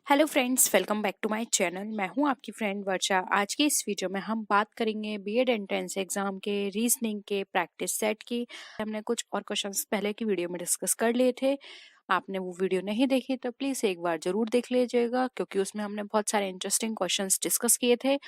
Hello friends, welcome back to my channel. मैं हूं आपकी फ्रेंड वर्षा। आज की इस वीडियो में हम बात करेंगे बीएड एंट्रेंस एग्जाम के रीजनिंग के प्रैक्टिस सेट की। हमने कुछ और क्वेश्चंस पहले की वीडियो में डिस्कस कर लिए थे। आपने वो वीडियो नहीं देखी तो प्लीज एक बार जरूर देख लीजिएगा, क्योंकि उसमें हमने बहुत सारे इंटरेस्टिंग क्वेश्चंस डिस्कस किए थे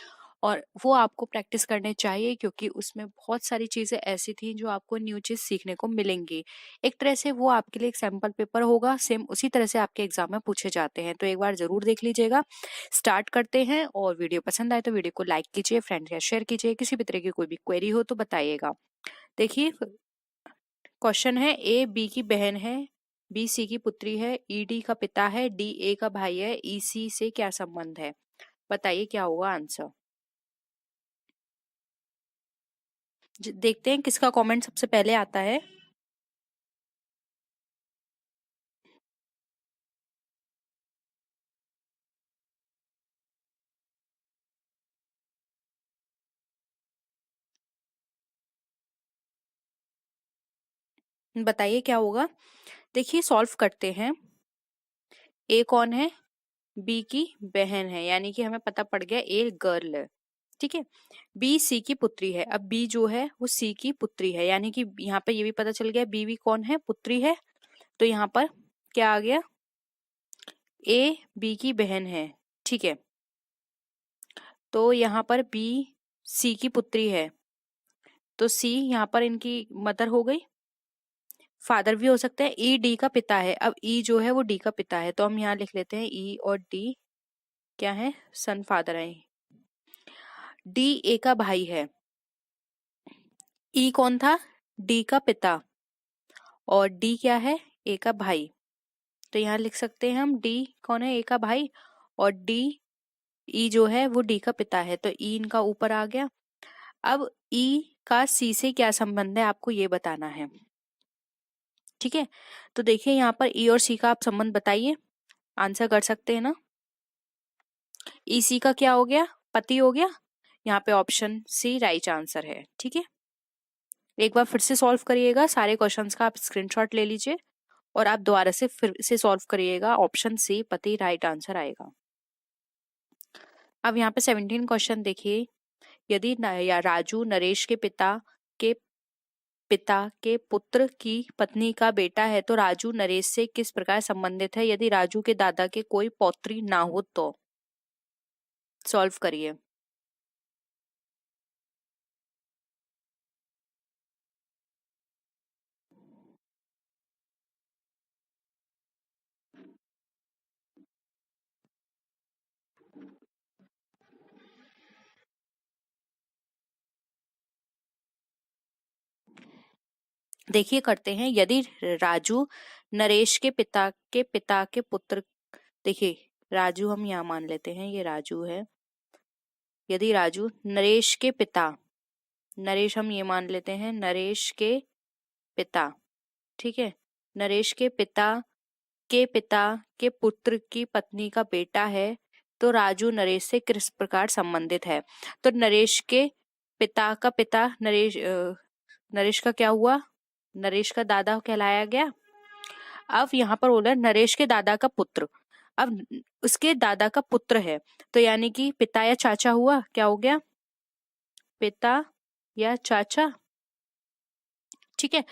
और वो आपको प्रैक्टिस करने चाहिए, क्योंकि उसमें बहुत सारी चीजें ऐसी थी जो आपको न्यू चीज सीखने को मिलेंगी। एक तरह से वो आपके लिए एक सैंपल पेपर होगा, सेम उसी तरह से आपके एग्जाम में पूछे जाते हैं, तो एक बार जरूर देख लीजिएगा। स्टार्ट करते हैं, और वीडियो पसंद आए तो वीडियो को लाइक कीजिए, फ्रेंड्स या शेयर कीजिए। किसी भी तरह की कोई भी क्वेरी हो तो बताइएगा। देखिए, क्वेश्चन है, ए बी की बहन है, बी सी की पुत्री है, ई डी का पिता है, डी ए का भाई है, ई सी से क्या संबंध है? बताइए क्या होगा आंसर। देखते हैं किसका कमेंट सबसे पहले आता है। बताइए क्या होगा। देखिए, सॉल्व करते हैं। ए कौन है? बी की बहन है, यानी कि हमें पता पड़ गया ए गर्ल है। ठीक है। बी सी की पुत्री है। अब बी जो है वो सी की पुत्री है, यानी कि यहाँ पे ये भी पता चल गया बी भी कौन है? पुत्री है। तो यहाँ पर क्या आ गया? ए बी की बहन है। ठीक है। तो यहाँ पर बी सी की पुत्री है, तो सी यहाँ पर इनकी मदर हो गई। फादर भी हो सकते हैं। ई डी का पिता है। अब ई जो है वो डी का पिता है, तो हम यहाँ लिख लेते हैं ई और डी क्या है? सन फादर है। डी ए का भाई है। ई कौन था? डी का पिता। और डी क्या है? ए का भाई। तो यहाँ लिख सकते हैं हम डी कौन है? ए का भाई। और डी ई जो है वो डी का पिता है, तो ई इनका ऊपर आ गया। अब ई का सी से क्या संबंध है आपको ये बताना है। ठीक है। तो देखिए यहाँ पर ई और सी का आप संबंध बताइए, आंसर कर सकते हैं ना। ई सी का क्या हो गया? पति हो गया। यहाँ पे ऑप्शन सी राइट आंसर है। ठीक है। एक बार फिर से सॉल्व करिएगा, सारे क्वेश्चंस का आप स्क्रीनशॉट ले लीजिए और आप दोबारा से फिर से सॉल्व करिएगा। ऑप्शन सी पति राइट आंसर आएगा। अब यहाँ पे 17 क्वेश्चन देखिए। यदि या राजू नरेश के पिता के पुत्र की पत्नी का बेटा है, तो राजू नरेश से किस प्रकार संबंधित है यदि राजू के दादा के कोई पौत्री ना हो तो? सॉल्व करिए। देखिए, करते हैं। यदि राजू नरेश के पिता के पुत्र, देखिए राजू हम यहाँ मान लेते हैं, ये राजू है। यदि राजू नरेश के पिता, नरेश हम ये मान लेते हैं, नरेश के पिता, ठीक है, नरेश के पिता के पुत्र की पत्नी का बेटा है, तो राजू नरेश से किस प्रकार संबंधित है? तो नरेश के पिता का पिता नरेश का क्या हुआ? नरेश का दादा कहलाया गया। अब यहाँ पर बोला नरेश के दादा का पुत्र। अब उसके दादा का पुत्र है, तो यानी कि पिता या चाचा हुआ। क्या हो गया? पिता या चाचा। ठीक है।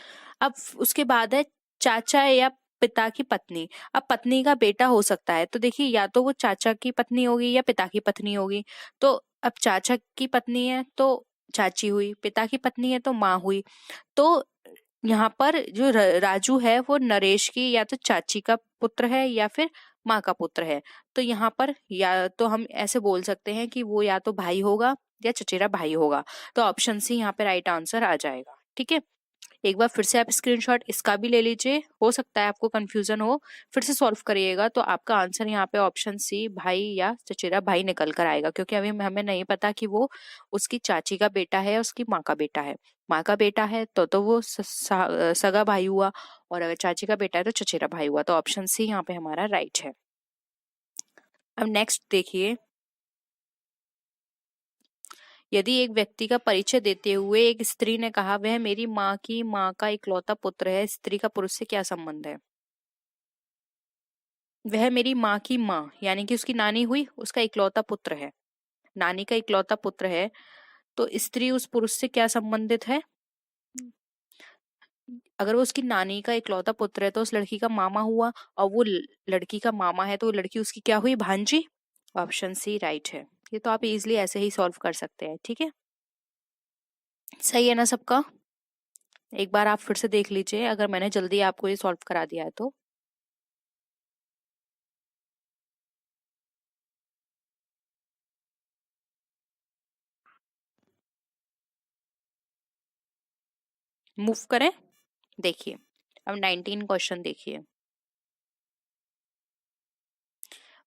अब उसके बाद है चाचा या पिता की पत्नी। अब पत्नी का बेटा हो सकता है, तो देखिए या तो वो चाचा की पत्नी होगी या पिता की पत्नी होगी। तो अब चाचा की पत्नी है तो चाची हुई, पिता की पत्नी है तो माँ हुई। तो यहाँ पर जो राजू है वो नरेश की या तो चाची का पुत्र है या फिर माँ का पुत्र है। तो यहाँ पर या तो हम ऐसे बोल सकते हैं कि वो या तो भाई होगा या चचेरा भाई होगा। तो ऑप्शन सी यहाँ पे राइट आंसर आ जाएगा। ठीक है। एक बार फिर से आप स्क्रीनशॉट इसका भी ले लीजिए, हो सकता है आपको कंफ्यूजन हो। फिर से सॉल्व करिएगा, तो आपका आंसर यहाँ पे ऑप्शन सी भाई या चचेरा भाई निकल कर आएगा, क्योंकि अभी हमें नहीं पता कि वो उसकी चाची का बेटा है या उसकी माँ का बेटा है। माँ का बेटा है तो वो सगा भाई हुआ, और अगर चाची का बेटा है तो चचेरा भाई हुआ। तो ऑप्शन सी यहाँ पे हमारा राइट है। अब नेक्स्ट देखिए। यदि एक व्यक्ति का परिचय देते हुए एक स्त्री ने कहा वह मेरी माँ का इकलौता पुत्र है, स्त्री का पुरुष से क्या संबंध है? वह मेरी माँ की माँ, यानी कि उसकी नानी हुई, उसका इकलौता पुत्र है, नानी का इकलौता पुत्र है। तो स्त्री उस पुरुष से क्या संबंधित है? अगर वो उसकी नानी का इकलौता पुत्र है तो उस लड़की का मामा हुआ, और वो लड़की का मामा है तो वो लड़की उसकी क्या हुई? भांजी। ऑप्शन सी राइट है। ये तो आप इजीली ऐसे ही सॉल्व कर सकते हैं, ठीक है। सही है ना सबका? एक बार आप फिर से देख लीजिए अगर मैंने जल्दी आपको ये सॉल्व करा दिया है तो। मूव करें। देखिए, अब 19 क्वेश्चन देखिए।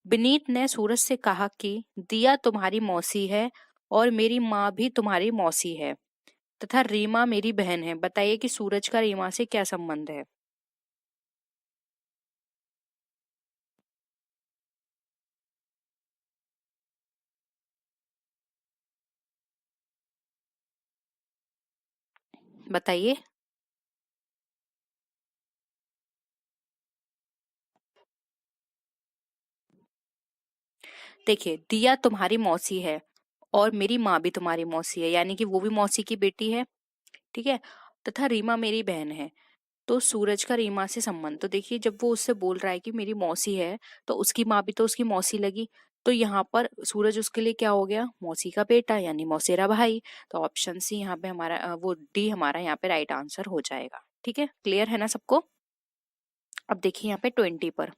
विनीत ने सूरज से कहा कि दिया तुम्हारी मौसी है और मेरी माँ भी तुम्हारी मौसी है, तथा रीमा मेरी बहन है। बताइए कि सूरज का रीमा से क्या संबंध है? बताइए। देखिए, दिया तुम्हारी मौसी है और मेरी माँ भी तुम्हारी मौसी है, यानी कि वो भी मौसी की बेटी है, ठीक है। तथा रीमा मेरी बहन है। तो सूरज का रीमा से संबंध, तो देखिए जब वो उससे बोल रहा है कि मेरी मौसी है, तो उसकी माँ भी तो उसकी मौसी लगी। तो यहाँ पर सूरज उसके लिए क्या हो गया? मौसी का बेटा, यानी मौसेरा भाई। तो ऑप्शन सी यहाँ पे हमारा वो डी हमारा यहाँ पे राइट आंसर हो जाएगा, ठीक है। क्लियर है ना सबको? अब देखिए यहाँ पे 20 पर,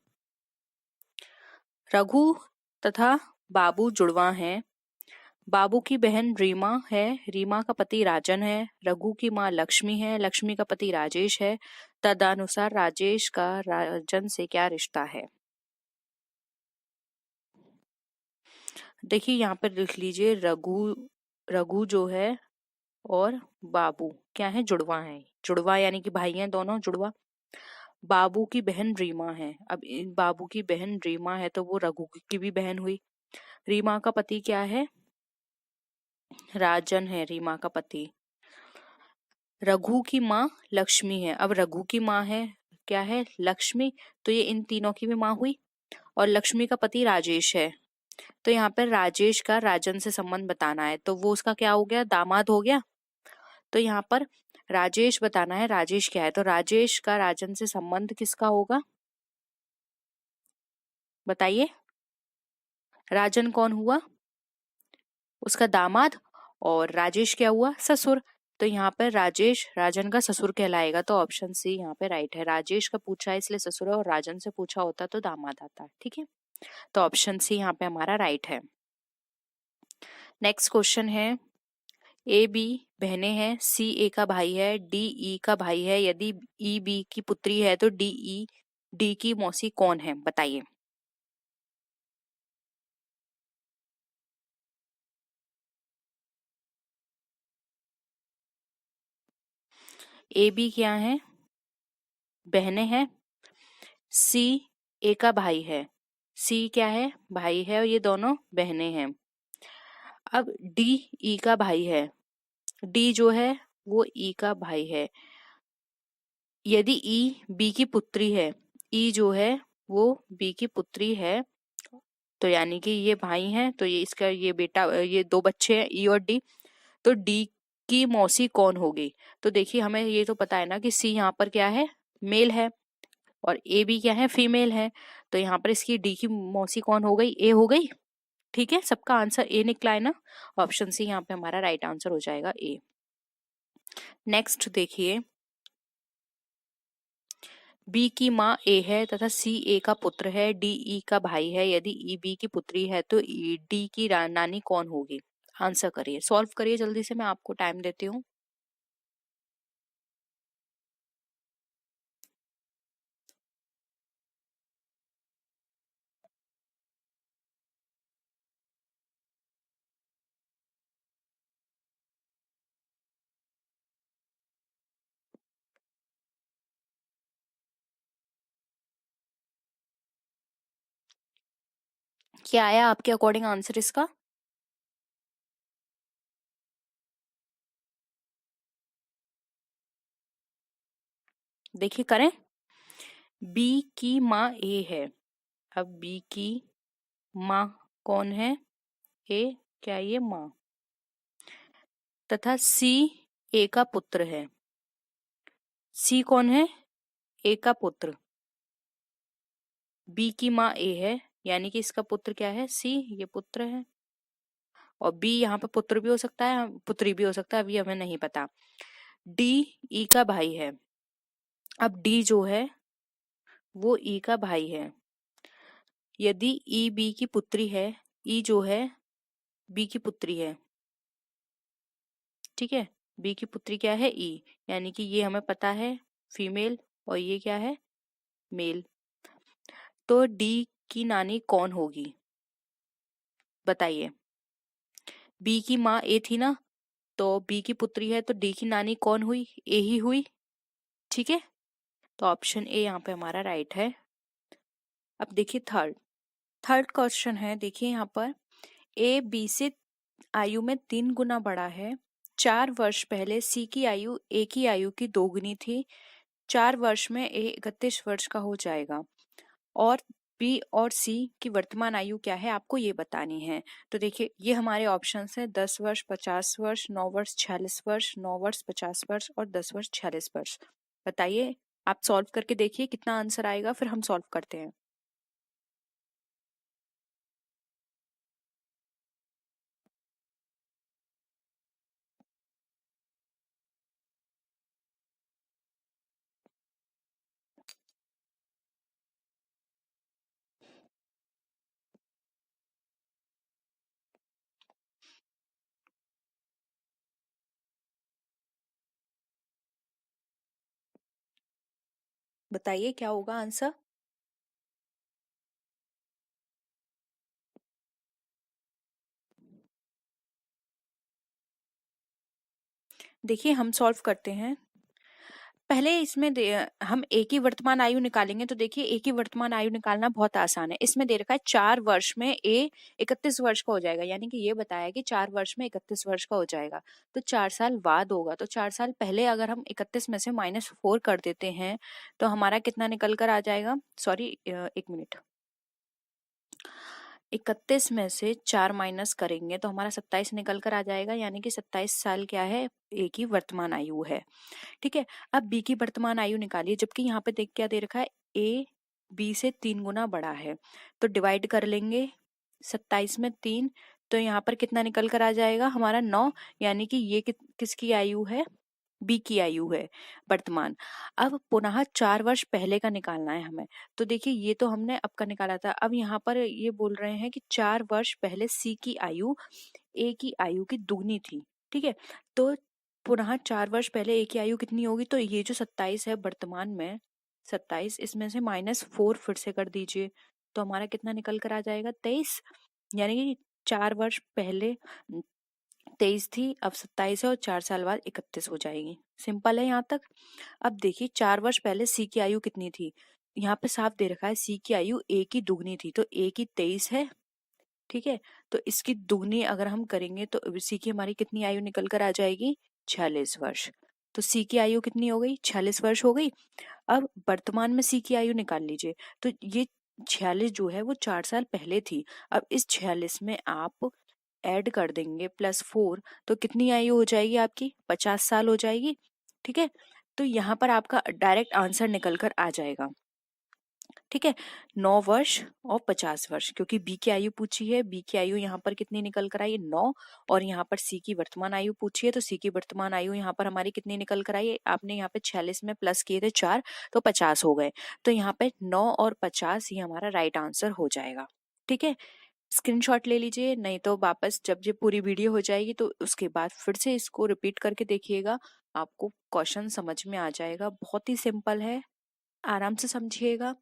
रघु तथा बाबू जुड़वा हैं। बाबू की बहन रीमा है, रीमा का पति राजन है। रघु की माँ लक्ष्मी है, लक्ष्मी का पति राजेश है। तदनुसार राजेश का राजन से क्या रिश्ता है? देखिए यहाँ पर लिख लीजिए, रघु, रघु जो है और बाबू क्या है? जुड़वा है। जुड़वा यानी कि भाई हैं दोनों, जुड़वा। बाबू की बहन रीमा है। अब बाबू की बहन रीमा है तो वो रघु की भी बहन हुई। रीमा का पति क्या है? राजन है रीमा का पति। रघु की माँ लक्ष्मी है। अब रघु की माँ है क्या है? लक्ष्मी। तो ये इन तीनों की भी माँ हुई। और लक्ष्मी का पति राजेश है। तो यहाँ पर राजेश का राजन से संबंध बताना है, तो वो उसका क्या हो गया? दामाद हो गया। तो यहाँ पर राजेश बताना है, राजेश क्या है? तो राजेश का राजन से संबंध किसका होगा? बताइए। राजन कौन हुआ? उसका दामाद। और राजेश क्या हुआ? ससुर। तो यहाँ पर राजेश राजन का ससुर कहलाएगा। तो ऑप्शन सी यहाँ पे राइट है। राजेश का पूछा है इसलिए ससुर है, और राजन से पूछा होता तो दामाद आता, ठीक है। तो ऑप्शन सी यहाँ पे हमारा राइट है। नेक्स्ट क्वेश्चन है, ए बी बहनें हैं, सी ए का भाई है, डी ई का भाई है। यदि ई बी की पुत्री है तो डी ई डी की मौसी कौन है? बताइए। ए बी क्या है? बहनें हैं। सी ए का भाई है। सी क्या है? भाई है, और ये दोनों बहनें हैं। अब डी ई का भाई है। डी जो है वो ई का भाई है। यदि ई बी की पुत्री है, ई जो है वो बी की पुत्री है, तो यानी कि ये भाई हैं, तो ये इसका ये बेटा, ये दो बच्चे हैं ई और डी। तो डी की मौसी कौन होगी? तो देखिए हमें ये तो पता है ना कि सी यहाँ पर क्या है? मेल है, और ए बी क्या है? फीमेल है। तो यहाँ पर इसकी डी की मौसी कौन हो गई? ए हो गई, ठीक है। सबका आंसर ए निकला है ना? ऑप्शन सी यहाँ पे हमारा राइट आंसर हो जाएगा, ए। नेक्स्ट देखिए, बी की माँ ए है तथा सी ए का पुत्र है, डी ई का भाई है। यदि ई बी की पुत्री है तो डी की नानी कौन होगी? आंसर करिए, सॉल्व करिए जल्दी से, मैं आपको टाइम देती हूँ। क्या आया आपके अकॉर्डिंग आंसर इसका? देखिए करें। बी की माँ ए है, अब बी की माँ कौन है? ए, क्या ये माँ? तथा सी ए का पुत्र है। सी कौन है? ए का पुत्र। बी की माँ ए है, यानी कि इसका पुत्र क्या है? सी, ये पुत्र है। और बी यहाँ पे पुत्र भी हो सकता है, पुत्री भी हो सकता है, अभी हमें नहीं पता। डी ई का भाई है। अब डी जो है वो ई का भाई है। यदि ई बी की पुत्री है, ई जो है बी की पुत्री है, ठीक है। बी की पुत्री क्या है? ई, यानी कि ये हमें पता है फीमेल, और ये क्या है? मेल। तो डी की नानी कौन होगी? बताइए। बी की माँ ए थी ना, तो बी की पुत्री है, तो डी की नानी कौन हुई? ए ही हुई, ठीक है। तो ऑप्शन ए यहाँ पे हमारा राइट है। अब देखिए थर्ड। थर्ड क्वेश्चन है, देखिए यहाँ पर ए बी से आयु में 3 गुना बड़ा है। 4 वर्ष पहले सी की आयु ए की आयु की दोगुनी थी। 4 वर्ष में ए 31 वर्ष का हो जाएगा। और बी और सी की वर्तमान आयु क्या है, आपको ये बतानी है। तो देखिए ये हमारे ऑप्शंस हैं: 10 वर्ष, 50 वर्ष, 9 वर्ष, 46 वर्ष, 9 वर्ष, 50 वर्ष और 10 वर्ष, 46 वर्ष। बताइए, आप सॉल्व करके देखिए कितना आंसर आएगा, फिर हम सॉल्व करते हैं। बताइए क्या होगा आंसर। देखिए हम सॉल्व करते हैं। पहले इसमें हम ए की वर्तमान आयु निकालेंगे, तो देखिए ए की वर्तमान आयु निकालना बहुत आसान है। इसमें दे रखा है 4 वर्ष में ए 31 वर्ष का हो जाएगा, यानी कि ये बताया कि 4 वर्ष में 31 वर्ष का हो जाएगा। तो 4 साल बाद होगा, तो 4 साल पहले अगर हम 31 में से -4 कर देते हैं तो हमारा कितना निकल कर आ जाएगा? Sorry, 1 minute. 31 में से 4 माइनस करेंगे तो हमारा 27 निकल कर आ जाएगा, यानी कि 27 साल क्या है? ए की वर्तमान आयु है, ठीक है। अब बी की वर्तमान आयु निकालिए, जबकि यहाँ पे देख क्या दे रखा है? ए बी से 3 गुना बड़ा है, तो डिवाइड कर लेंगे 27 में 3, तो यहाँ पर कितना निकल कर आ जाएगा? हमारा 9, यानी कि ये किसकी आयु है? बी की आयु है वर्तमान। अब पुनः 4 वर्ष पहले का निकालना है हमें। तो देखिए ये तो हमने अब का निकाला था, अब यहाँ पर ये बोल रहे हैं कि 4 वर्ष पहले सी की आयु ए की आयु की दुगनी थी, ठीक है। तो पुनः 4 वर्ष पहले ए की आयु कितनी होगी? तो ये जो 27 है वर्तमान में, 27, इसमें से -4 फिर से कर दीजिए, तो हमारा कितना निकल कर आ जाएगा? 23, यानी कि 4 वर्ष पहले 23 थी, अब 27 है, और 4 साल बाद 31 हो जाएगी। सिंपल है यहाँ तक। अब देखिए 4 वर्ष पहले सी की आयु कितनी थी? यहाँ पे साफ दे रखा है सी की आयु ए की दुगनी थी, तो ए की 23 है, ठीक है। तो इसकी दुगनी अगर हम करेंगे तो सी की हमारी कितनी आयु निकल कर आ जाएगी? 46 वर्ष। तो सी की आयु कितनी हो गई? 46 वर्ष हो गई। अब वर्तमान में सी की आयु निकाल लीजिए, तो ये 46 जो है वो 4 साल पहले थी। अब इस 46 में आप ऐड कर देंगे +4, तो कितनी आयु हो जाएगी आपकी? 50 साल हो जाएगी, ठीक है। तो यहाँ पर आपका डायरेक्ट आंसर निकल कर आ जाएगा, ठीक है। 9 वर्ष और 50 वर्ष, क्योंकि बी की आयु पूछी है, बी की आयु यहाँ पर कितनी निकल कर आई? 9। और यहाँ पर सी की वर्तमान आयु पूछी है, तो सी की वर्तमान आयु यहाँ पर हमारी कितनी निकल कर आई? आपने यहाँ पे 46 में प्लस किए थे 4, तो 50 हो गए। तो यहाँ पे 9 और 50 ये हमारा राइट आंसर हो जाएगा, ठीक है। स्क्रीनशॉट ले लीजिए, नहीं तो वापस जब ये पूरी वीडियो हो जाएगी तो उसके बाद फिर से इसको रिपीट करके देखिएगा, आपको क्वेश्चन समझ में आ जाएगा। बहुत ही सिंपल है, आराम से समझिएगा,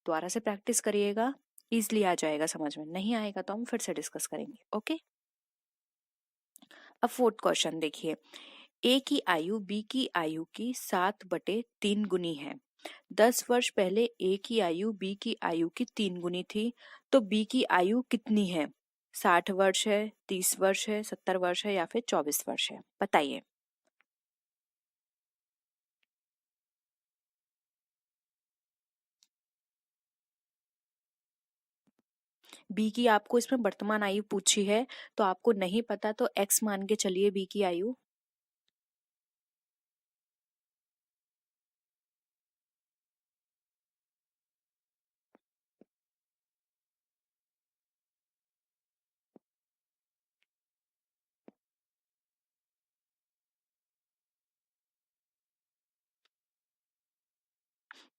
दोबारा से प्रैक्टिस करिएगा, इजली आ जाएगा समझ में। नहीं आएगा तो हम फिर से डिस्कस करेंगे, ओके। अब फोर्थ क्वेश्चन देखिए। ए की आयु बी की आयु की 7/3 गुनी है। 10 वर्ष पहले ए की आयु बी की आयु की 3 गुनी थी, तो बी की आयु कितनी है? 60 वर्ष है, 30 वर्ष है, 70 वर्ष है, या फिर 24 वर्ष है? बताइए। बी की आपको इसमें वर्तमान आयु पूछी है, तो आपको नहीं पता तो x मान के चलिए बी की आयु।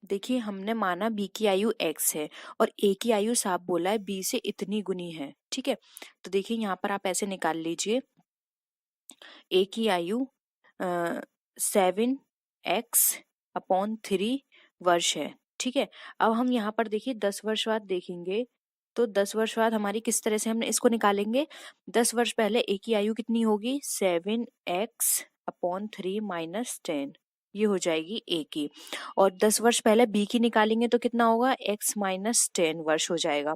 देखिए हमने माना बी की आयु x है और a की आयु साफ बोला है b से इतनी गुनी है, ठीक है। तो देखिए यहाँ पर आप ऐसे निकाल लीजिए, a की आयु 7x/3 वर्ष है, ठीक है। अब हम यहाँ पर देखिए 10 वर्ष बाद देखेंगे, तो 10 वर्ष बाद हमारी किस तरह से हमने इसको निकालेंगे। 10 वर्ष पहले a की आयु कितनी होगी, 7x/3 - 10, ये हो जाएगी a की। और 10 वर्ष पहले b की निकालेंगे तो कितना होगा, x - 10 वर्ष हो जाएगा।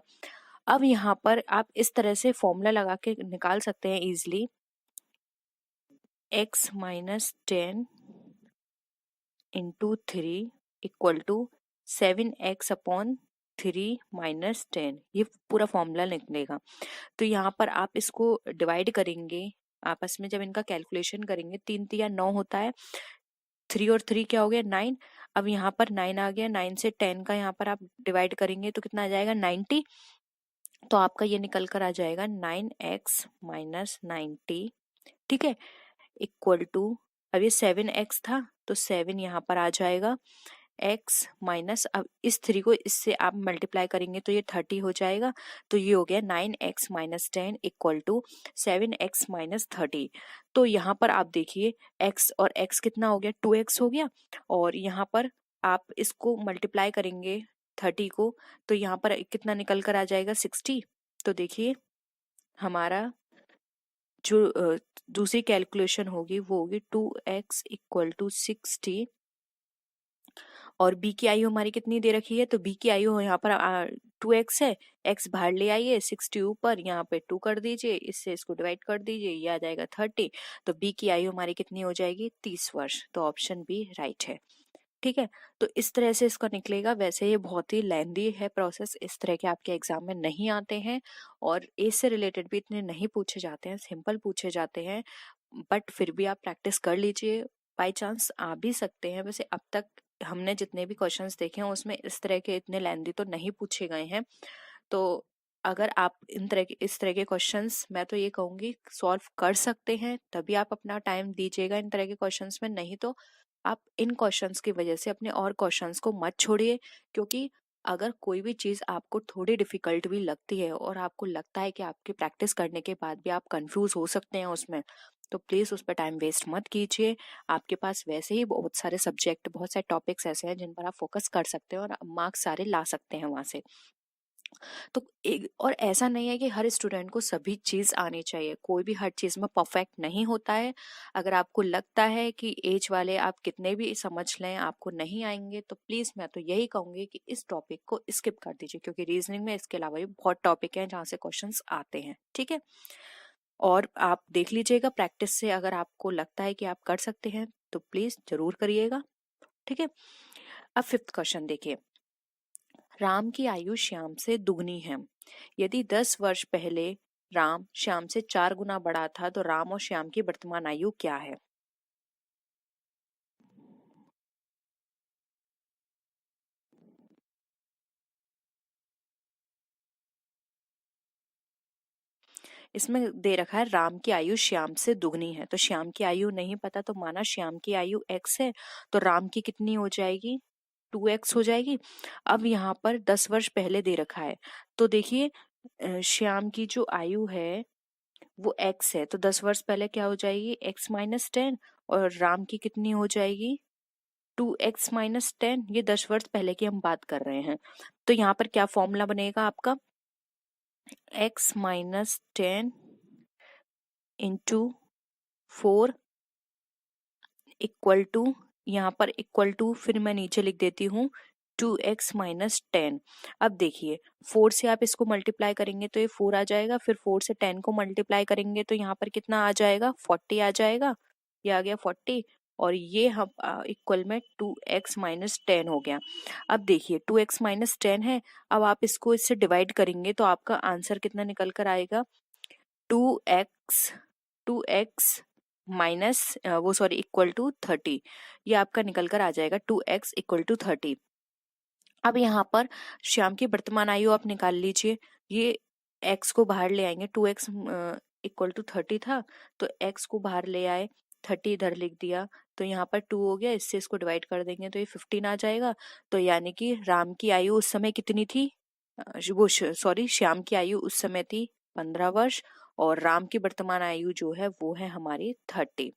अब यहाँ पर आप इस तरह से फॉर्मूला लगा के निकाल सकते हैं easily, x - 10 into 3 equal to 7x/3 - 10, ये पूरा फॉर्मूला निकलेगा। तो यहाँ पर आप इसको डिवाइड करेंगे आपस में, जब इनका कैलकुलेशन करेंगे 3 तिया 9 होता है, 3 और 3 क्या हो गया 9। अब यहाँ पर 9 आ गया, 9 से 10 का यहाँ पर आप डिवाइड करेंगे तो कितना आ जाएगा 90। तो आपका ये निकल कर आ जाएगा 9x - 90, ठीक है, इक्वल टू, अब ये 7x था तो 7 यहाँ पर आ जाएगा, x माइनस, अब इस 3 को इससे आप मल्टीप्लाई करेंगे तो ये 30 हो जाएगा। तो ये हो गया 9x - 10 इक्वल टू 7x - 30। तो यहाँ पर आप देखिए x और x कितना हो गया, 2x हो गया, और यहाँ पर आप इसको मल्टीप्लाई करेंगे 30 को तो यहाँ पर कितना निकल कर आ जाएगा 60। तो देखिए हमारा जो दूसरी कैलकुलेशन होगी वो होगी 2x इक्वल टू 60, और b की आयु हमारी कितनी दे रखी है, तो b की आयु यहाँ पर 2x है, x बाहर ले आइए, 60 ऊपर, यहाँ पे 2 कर दीजिए, इससे इसको डिवाइड कर दीजिए, ये आ जाएगा 30। तो b की आयु हमारी कितनी हो जाएगी, 30 वर्ष। तो ऑप्शन बी राइट है, ठीक है। तो इस तरह से इसका निकलेगा। वैसे ये बहुत ही लेंदी है प्रोसेस, इस तरह के आपके एग्जाम में नहीं आते हैं, और एज से रिलेटेड भी इतने नहीं पूछे जाते हैं, सिंपल पूछे जाते हैं, बट फिर भी आप प्रैक्टिस कर लीजिए, बाई चांस आ भी सकते हैं। वैसे अब तक हमने जितने भी क्वेश्चंस देखे हैं उसमें इस तरह के इतने लेंदी तो नहीं पूछे गए हैं। तो अगर आप इस तरह के क्वेश्चंस, मैं तो ये कहूंगी सॉल्व कर सकते हैं, तभी आप अपना टाइम दीजिएगा इन तरह के क्वेश्चंस में, नहीं तो आप इन क्वेश्चंस की वजह से अपने और क्वेश्चंस को मत छोड़िए। क्योंकि अगर कोई भी चीज आपको थोड़ी डिफिकल्ट भी लगती है और आपको लगता है कि आपकी प्रैक्टिस करने के बाद भी आप कंफ्यूज हो सकते हैं उसमें, तो प्लीज उस पर टाइम वेस्ट मत कीजिए। आपके पास वैसे ही बहुत सारे सब्जेक्ट, बहुत सारे टॉपिक्स ऐसे हैं जिन पर आप फोकस कर सकते हैं और मार्क्स सारे ला सकते हैं वहां से। तो एक और ऐसा नहीं है कि हर स्टूडेंट को सभी चीज आनी चाहिए, कोई भी हर चीज में परफेक्ट नहीं होता है। अगर आपको लगता है कि एज वाले आप कितने भी समझ लें आपको नहीं आएंगे, तो प्लीज मैं तो यही कहूंगी कि इस टॉपिक को स्किप कर दीजिए, क्योंकि रीजनिंग में इसके अलावा भी बहुत टॉपिक हैं जहाँ से क्वेश्चंस आते हैं, ठीक है। और आप देख लीजिएगा प्रैक्टिस से, अगर आपको लगता है कि आप कर सकते हैं तो प्लीज जरूर करिएगा, ठीक है। अब 5th क्वेश्चन देखिए, राम की आयु श्याम से दुगनी है। यदि 10 वर्ष पहले राम श्याम से 4 गुना बड़ा था तो राम और श्याम की वर्तमान आयु क्या है। इसमें दे रखा है राम की आयु श्याम से दुगनी है, तो श्याम की आयु नहीं पता, तो माना श्याम की आयु x है, तो राम की कितनी हो जाएगी, 2x हो जाएगी। अब यहाँ पर 10 वर्ष पहले दे रखा है, तो देखिए श्याम की जो आयु है वो x है, तो 10 वर्ष पहले क्या हो जाएगी, x - 10, और राम की कितनी हो जाएगी 2x - 10। ये 10 वर्ष पहले की हम बात कर रहे हैं। तो यहाँ पर क्या फॉर्मूला बनेगा आपका, x - 10 इंटू 4 इक्वल टू, यहाँ पर इक्वल टू फिर मैं नीचे लिख देती हूँ 2x - 10। अब देखिए 4 से आप इसको मल्टीप्लाई करेंगे तो ये 4 आ जाएगा, फिर 4 से 10 को मल्टीप्लाई करेंगे तो यहाँ पर कितना आ जाएगा 40 आ जाएगा, ये आ गया 40। और ये हम इक्वल में 2x माइनस 10 हो गया। अब देखिए 2x माइनस 10 है, अब आप इसको इससे डिवाइड करेंगे तो आपका आंसर कितना निकल कर आएगा, 2x माइनस वो सॉरी इक्वल टू 30, ये आपका निकल कर आ जाएगा 2x इक्वल टू 30। अब यहाँ पर श्याम की वर्तमान आयु आप निकाल लीजिए, ये x को बाहर ले आएंगे, 2x इक्वल टू 30 था तो x को बाहर ले आए, 30 इधर लिख दिया तो यहाँ पर 2 हो गया, इससे इसको डिवाइड कर देंगे तो ये 15 आ जाएगा। तो यानी कि राम की आयु उस समय कितनी थी, वो सॉरी श्याम की आयु उस समय थी 15 वर्ष और राम की वर्तमान आयु जो है वो है हमारी 30।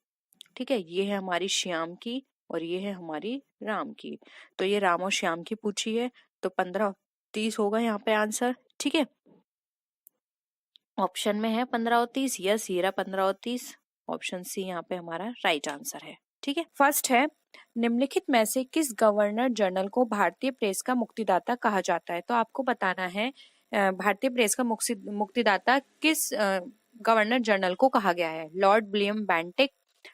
ठीक है, ये है हमारी श्याम की और ये है हमारी राम की। तो ये राम और श्याम की पूछी है तो 15 30 होगा यहाँ पे आंसर। ठीक है, ऑप्शन में है 15 और 30, यस ये रहा 15 और 30, ऑप्शन सी यहाँ पे हमारा राइट आंसर है। ठीक है, फर्स्ट है निम्नलिखित में से किस गवर्नर जनरल को भारतीय प्रेस का मुक्तिदाता कहा जाता है। तो आपको बताना है भारतीय प्रेस का मुक्तिदाता किस गवर्नर जनरल को कहा गया है, Lord William Bentinck,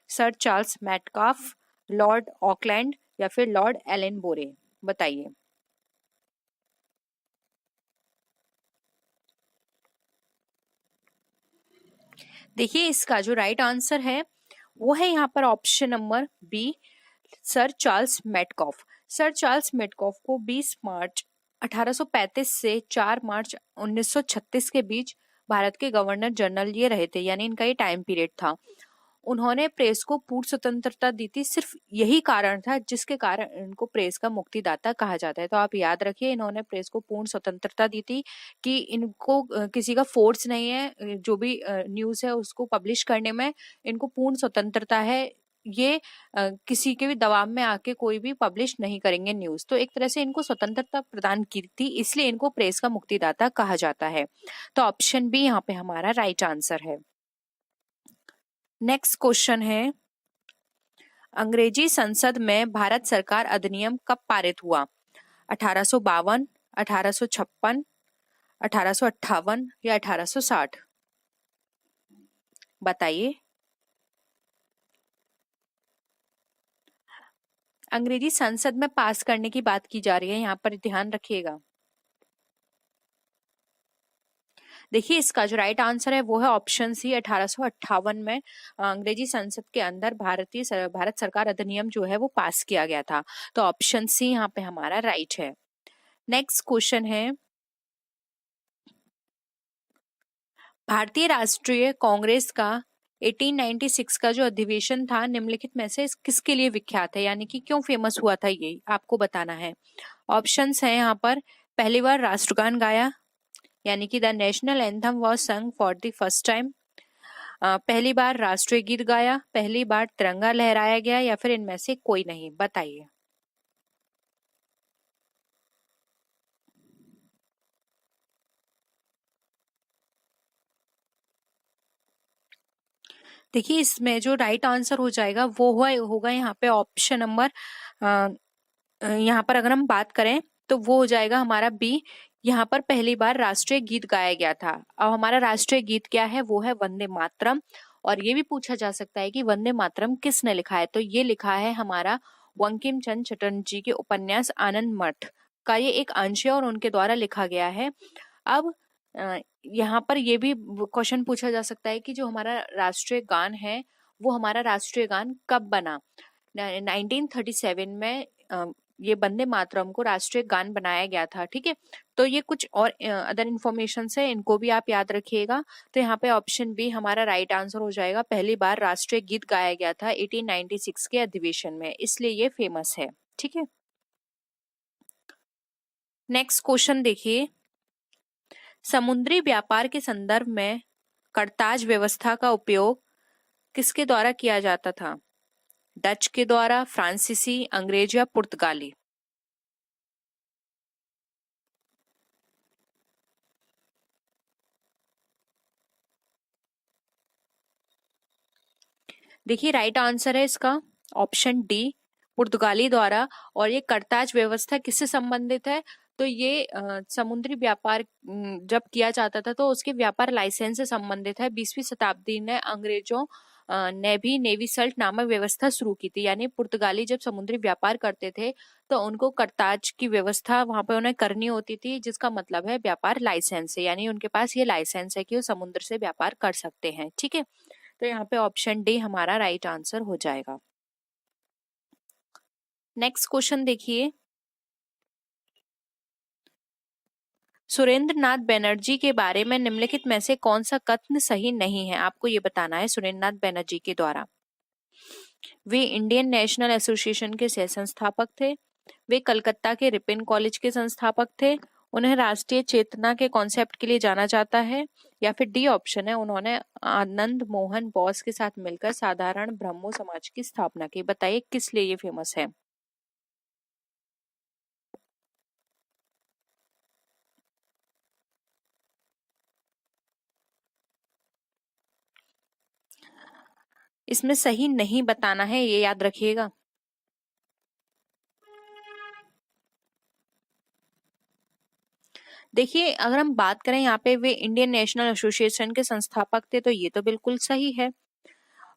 sir Charles Metcalfe, Lord Auckland या फिर लॉर्ड एलन बोरे, बताइए। देखिए इसका जो राइट आंसर है वो है यहाँ पर option number B, sir Charles Metcalfe. Sir Charles Metcalfe को 20 मार्च 1835 से 4 मार्च 1936 के बीच भारत के गवर्नर जनरल ये रहे थे, यानी इनका ये टाइम पीरियड था। उन्होंने प्रेस को पूर्ण स्वतंत्रता दी थी, सिर्फ यही कारण था जिसके कारण इनको प्रेस का मुक्तिदाता कहा जाता है। तो आप याद रखिए इन्होंने प्रेस को पूर्ण स्वतंत्रता दी थी कि इनको किसी का फोर्स नहीं है, जो भी न्यूज है उसको पब्लिश करने में इनको पूर्ण स्वतंत्रता है, ये किसी के भी दबाव में आके कोई भी पब्लिश नहीं करेंगे न्यूज। तो एक तरह से इनको स्वतंत्रता प्रदान की थी, इसलिए इनको प्रेस का मुक्तिदाता कहा जाता है। तो ऑप्शन बी यहाँ पे हमारा राइट आंसर है। नेक्स्ट क्वेश्चन है अंग्रेजी संसद में भारत सरकार अधिनियम कब पारित हुआ, 1852, 1856, 1858 या 1860, बताइए। अंग्रेजी संसद में पास करने की बात की जा रही है, यहाँ पर ध्यान रखिएगा। देखिए इसका जो राइट आंसर है वो है ऑप्शन सी, 1858 में अंग्रेजी संसद के अंदर भारत सरकार अधिनियम जो है वो पास किया गया था। तो ऑप्शन सी यहाँ पे हमारा राइट है। नेक्स्ट क्वेश्चन है भारतीय राष्ट्रीय कांग्रेस का 1896 का जो अधिवेशन था निम्नलिखित में से किसके लिए विख्यात है, यानी कि क्यों फेमस हुआ था, ये आपको बताना है। ऑप्शंस हैं यहाँ पर, पहली बार राष्ट्रगान गाया, यानी कि द नेशनल एंथम वाज संग फॉर द फर्स्ट टाइम, पहली बार राष्ट्रीय गीत गाया, पहली बार तिरंगा लहराया गया या फिर इनमें से कोई नहीं, बताइए। देखिए इसमें जो राइट आंसर हो जाएगा वो होगा यहाँ पे ऑप्शन नंबर, यहाँ पर अगर हम बात करें तो वो हो जाएगा हमारा बी, यहाँ पर पहली बार राष्ट्रीय गीत गाया गया था। अब हमारा राष्ट्रीय गीत क्या है, वो है वंदे मातरम। और ये भी पूछा जा सकता है कि वंदे मातरम किसने लिखा है, तो ये लिखा है हमारा बंकिम चंद्र चटर्जी के उपन्यास आनंद मठ का ये एक अंश है और उनके द्वारा लिखा गया है। अब यहाँ पर ये भी क्वेश्चन पूछा जा सकता है कि जो हमारा राष्ट्रीय गान है वो हमारा राष्ट्रीय गान कब बना, 1937 में ये वंदे मातरम को राष्ट्रीय गान बनाया गया था। ठीक है, तो ये कुछ और अदर इन्फॉर्मेशन है, इनको भी आप याद रखिएगा। तो यहाँ पे ऑप्शन बी हमारा राइट आंसर हो जाएगा, पहली बार राष्ट्रीय गीत गाया गया था 1896 के अधिवेशन में, इसलिए ये फेमस है। ठीक है, नेक्स्ट क्वेश्चन देखिए, समुद्री व्यापार के संदर्भ में करताज व्यवस्था का उपयोग किसके द्वारा किया जाता था, डच के द्वारा, फ्रांसीसी, अंग्रेज या पुर्तगाली। देखिए राइट आंसर है इसका ऑप्शन डी, पुर्तगाली द्वारा। और ये करताज व्यवस्था किससे संबंधित है, तो ये समुद्री व्यापार जब किया जाता था तो उसके व्यापार लाइसेंस से संबंधित है। 20वीं शताब्दी में अंग्रेजों ने भी नेवी सल्ट नामक व्यवस्था शुरू की थी। यानी पुर्तगाली जब समुद्री व्यापार करते थे तो उनको करताज की व्यवस्था वहां पे उन्हें करनी होती थी, जिसका मतलब है व्यापार लाइसेंस है, यानी उनके पास ये लाइसेंस है कि वो समुद्र से व्यापार कर सकते हैं। ठीक है, तो यहाँ पे ऑप्शन डी हमारा राइट आंसर हो जाएगा। नेक्स्ट क्वेश्चन देखिए, सुरेंद्र नाथ बनर्जी के बारे में निम्नलिखित में से कौन सा कथन सही नहीं है? आपको ये बताना है सुरेंद्र नाथ बनर्जी के द्वारा। वे इंडियन नेशनल एसोसिएशन के सह संस्थापक थे, वे कलकत्ता के रिपन कॉलेज के संस्थापक थे, उन्हें राष्ट्रीय चेतना के कॉन्सेप्ट के लिए जाना जाता है, या फिर डी ऑप्शन है उन्होंने आनंद मोहन बोस के साथ मिलकर साधारण ब्रह्मो समाज की स्थापना की। बताइए किस लिए ये फेमस है? इसमें सही नहीं बताना है, ये याद रखिएगा। देखिए, अगर हम बात करें यहाँ पे वे इंडियन नेशनल एसोसिएशन के संस्थापक थे, तो ये तो बिल्कुल सही है।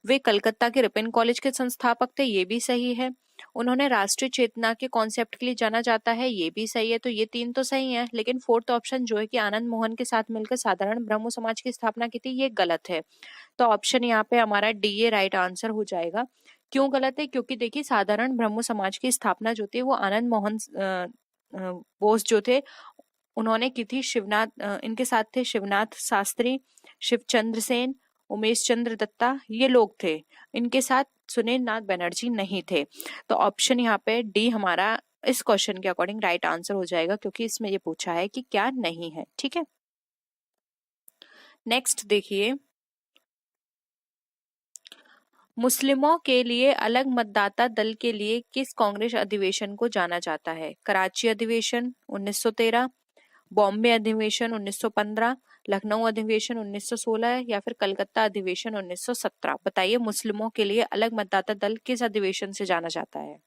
वे कलकत्ता के रिपन कॉलेज के संस्थापक थे, ये भी सही है। उन्होंने राष्ट्रीय चेतना के कॉन्सेप्ट के लिए जाना जाता है, ये भी सही है। तो ये तीन तो सही है, लेकिन फोर्थ ऑप्शन जो है कि आनंद मोहन के साथ मिलकर साधारण ब्रह्मो समाज की स्थापना की थी, ये गलत है। तो ऑप्शन यहाँ पे हमारा डी ए राइट आंसर हो जाएगा। क्यों गलत है? क्योंकि देखिए, साधारण ब्रह्मो समाज की स्थापना जो थी वो आनंद मोहन बोस जो थे उन्होंने की थी। इनके साथ थे शिवनाथ शास्त्री, शिवचंद्र सेन, उमेश चंद्र दत्ता, ये लोग थे। इनके साथ सुनील नाथ बनर्जी नहीं थे। तो ऑप्शन यहाँ पे डी हमारा इस क्वेश्चन के अकॉर्डिंग राइट आंसर हो जाएगा, क्योंकि इसमें ये पूछा है कि क्या नहीं है। ठीक है, नेक्स्ट देखिए, मुस्लिमों के लिए अलग मतदाता दल के लिए किस कांग्रेस अधिवेशन को जाना जाता है? कराची अधिवेशन 1913, बॉम्बे अधिवेशन 1915, लखनऊ अधिवेशन 1916 या फिर कलकत्ता अधिवेशन 1917। बताइए मुस्लिमों के लिए अलग मतदाता दल किस अधिवेशन से जाना जाता है?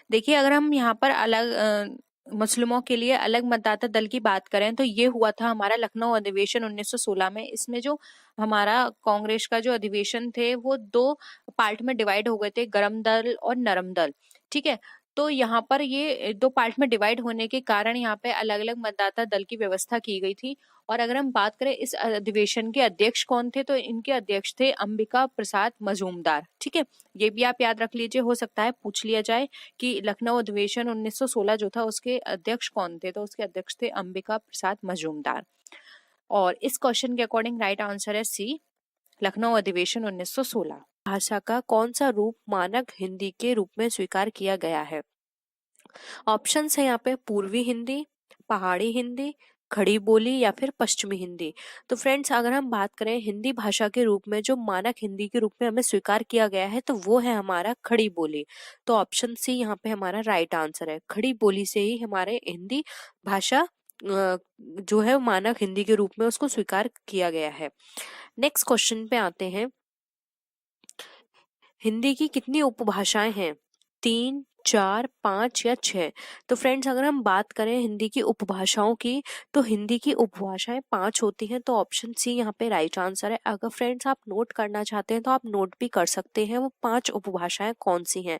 देखिए, अगर हम यहाँ पर मुस्लिमों के लिए अलग मतदाता दल की बात करें तो ये हुआ था हमारा लखनऊ अधिवेशन 1916 में। इसमें जो हमारा कांग्रेस का जो अधिवेशन थे वो दो पार्ट में डिवाइड हो गए थे, गरम दल और नरम दल। ठीक है, तो यहाँ पर ये दो पार्ट में डिवाइड होने के कारण यहाँ पे अलग अलग मतदाता दल की व्यवस्था की गई थी। और अगर हम बात करें इस अधिवेशन के अध्यक्ष कौन थे, तो इनके अध्यक्ष थे अंबिका प्रसाद मजूमदार। ठीक है, ये भी आप याद रख लीजिए, हो सकता है पूछ लिया जाए कि लखनऊ अधिवेशन 1916 जो था उसके अध्यक्ष कौन थे, तो उसके अध्यक्ष थे अंबिका प्रसाद मजूमदार। और इस क्वेश्चन के अकॉर्डिंग राइट आंसर है सी, लखनऊ अधिवेशन 1916। भाषा का कौन सा रूप मानक हिंदी के रूप में स्वीकार किया गया है? ऑप्शन है यहाँ पे पूर्वी हिंदी, पहाड़ी हिंदी, खड़ी बोली या फिर पश्चिमी हिंदी। तो फ्रेंड्स, अगर हम बात करें हिंदी भाषा के रूप में जो मानक हिंदी के रूप में हमें स्वीकार किया गया है, तो वो है हमारा खड़ी बोली। तो ऑप्शन सी यहाँ पे हमारा राइट आंसर है। खड़ी बोली से ही हमारे हिंदी भाषा जो है मानक हिंदी के रूप में उसको स्वीकार किया गया है। नेक्स्ट क्वेश्चन पे आते हैं, हिंदी की कितनी उपभाषाएं हैं? 3, 4, 5 या 6? तो फ्रेंड्स, अगर हम बात करें हिंदी की उपभाषाओं की, तो हिंदी की उपभाषाएं 5 होती हैं। तो ऑप्शन सी यहाँ पे राइट आंसर है। अगर फ्रेंड्स आप नोट करना चाहते हैं तो आप नोट भी कर सकते हैं वो 5 उपभाषाएं कौन सी हैं।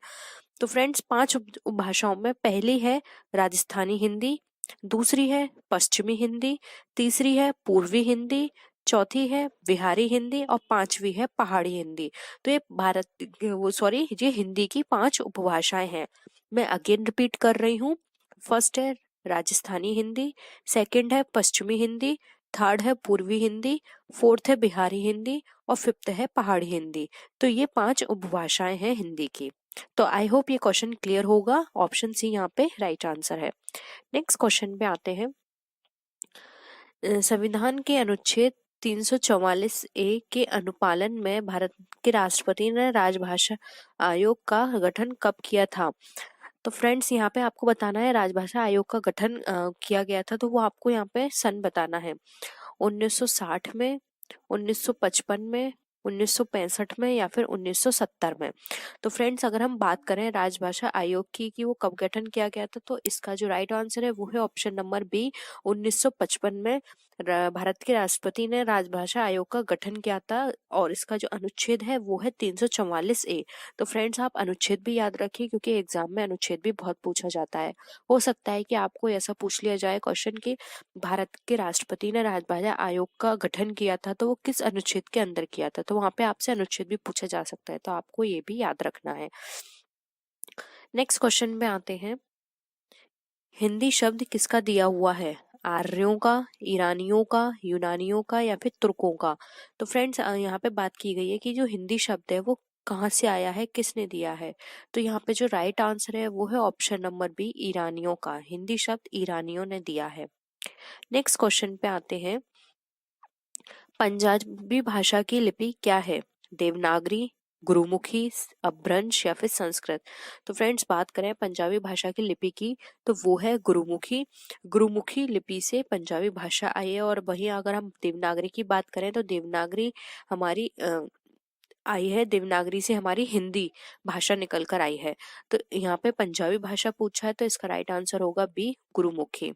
तो फ्रेंड्स, 5 उपभाषाओं में पहली है राजस्थानी हिंदी, दूसरी है पश्चिमी हिंदी, तीसरी है पूर्वी हिंदी, चौथी है बिहारी हिंदी और पांचवी है पहाड़ी हिंदी। तो ये ये हिंदी की 5 उपभाषाएं हैं। मैं अगेन रिपीट कर रही हूँ। फर्स्ट है राजस्थानी हिंदी, सेकंड है पश्चिमी हिंदी, थर्ड है पूर्वी हिंदी, फोर्थ है बिहारी हिंदी और फिफ्थ है पहाड़ी हिंदी। तो ये 5 उपभाषाएं हैं हिंदी की। तो आई होप ये क्वेश्चन क्लियर होगा। ऑप्शन सी यहाँ पे राइट आंसर है। नेक्स्ट क्वेश्चन पे आते हैं, संविधान के अनुच्छेद 344 ए के अनुपालन में भारत के राष्ट्रपति ने राजभाषा आयोग का गठन कब किया था? तो फ्रेंड्स, यहाँ पे आपको बताना है राजभाषा आयोग का गठन किया गया था, तो वो आपको यहाँ पे सन बताना है। 1960 में, 1955 में, 1965 में या फिर 1970 में। तो फ्रेंड्स अगर हम बात करें राजभाषा आयोग की कि वो कब गठन किया गया था, तो इसका जो राइट आंसर है वो है ऑप्शन नंबर बी, 1955 में भारत के राष्ट्रपति ने राजभाषा आयोग का गठन किया था और इसका जो अनुच्छेद है वो है 344 ए। तो फ्रेंड्स आप अनुच्छेद भी याद रखिए क्योंकि एग्जाम में अनुच्छेद भी बहुत पूछा जाता है। हो सकता है कि आपको ऐसा पूछ लिया जाए क्वेश्चन कि भारत के राष्ट्रपति ने राजभाषा आयोग का गठन किया था तो वो किस अनुच्छेद के अंदर किया था, तो वहां पे आपसे अनुच्छेद भी पूछा जा सकता है, तो आपको ये भी याद रखना है। नेक्स्ट क्वेश्चन में आते हैं, हिंदी शब्द किसका दिया हुआ है? आर्यों का, ईरानियों का, यूनानियों का या फिर तुर्कों का? तो फ्रेंड्स यहाँ पे बात की गई है कि जो हिंदी शब्द है वो कहाँ से आया है, किसने दिया है? तो यहाँ पे जो राइट आंसर है वो है ऑप्शन नंबर बी, ईरानियों का। हिंदी शब्द ईरानियों ने दिया है। नेक्स्ट क्वेश्चन पे आते हैं, पंजाबी भाषा की लिपि क्या है? देवनागरी, गुरुमुखी, अपभ्रंश या फिर संस्कृत? तो फ्रेंड्स बात करें पंजाबी भाषा की लिपि की तो वो है गुरुमुखी। गुरुमुखी लिपि से पंजाबी भाषा आई है। और वहीं अगर हम देवनागरी की बात करें तो देवनागरी हमारी आई है, देवनागरी से हमारी हिंदी भाषा निकल कर आई है। तो यहाँ पे पंजाबी भाषा पूछा है तो इसका राइट आंसर होगा बी, गुरुमुखी।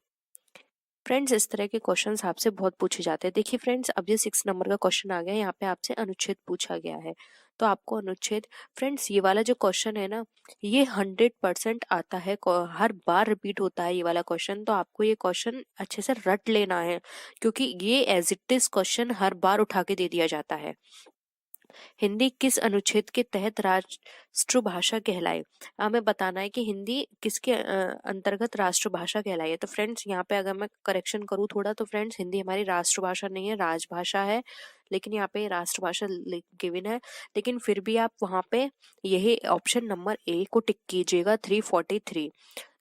फ्रेंड्स इस तरह के क्वेश्चंस आपसे बहुत पूछे जाते हैं। देखिए फ्रेंड्स अब ये 6 नंबर का क्वेश्चन आ गया, यहाँ पे आपसे अनुच्छेद पूछा गया है तो आपको अनुच्छेद, फ्रेंड्स ये वाला जो क्वेश्चन है ना ये 100% आता है, हर बार रिपीट होता है ये वाला क्वेश्चन, तो आपको ये क्वेश्चन अच्छे से रट लेना है क्योंकि ये एज इट इज क्वेश्चन हर बार उठा के दे दिया जाता है। हिंदी किस अनुच्छेद के तहत राष्ट्रभाषा कहलाई? हमें बताना है कि हिंदी किसके अंतर्गत राष्ट्रभाषा कहलाई है। तो फ्रेंड्स यहाँ पे अगर मैं करेक्शन करूँ थोड़ा, तो फ्रेंड्स हिंदी हमारी राष्ट्रभाषा नहीं है, राजभाषा है। लेकिन यहाँ पे राष्ट्रभाषा गिवन है, लेकिन फिर भी आप वहाँ पे यही ऑप्शन नंबर ए को टिक कीजिएगा, 343।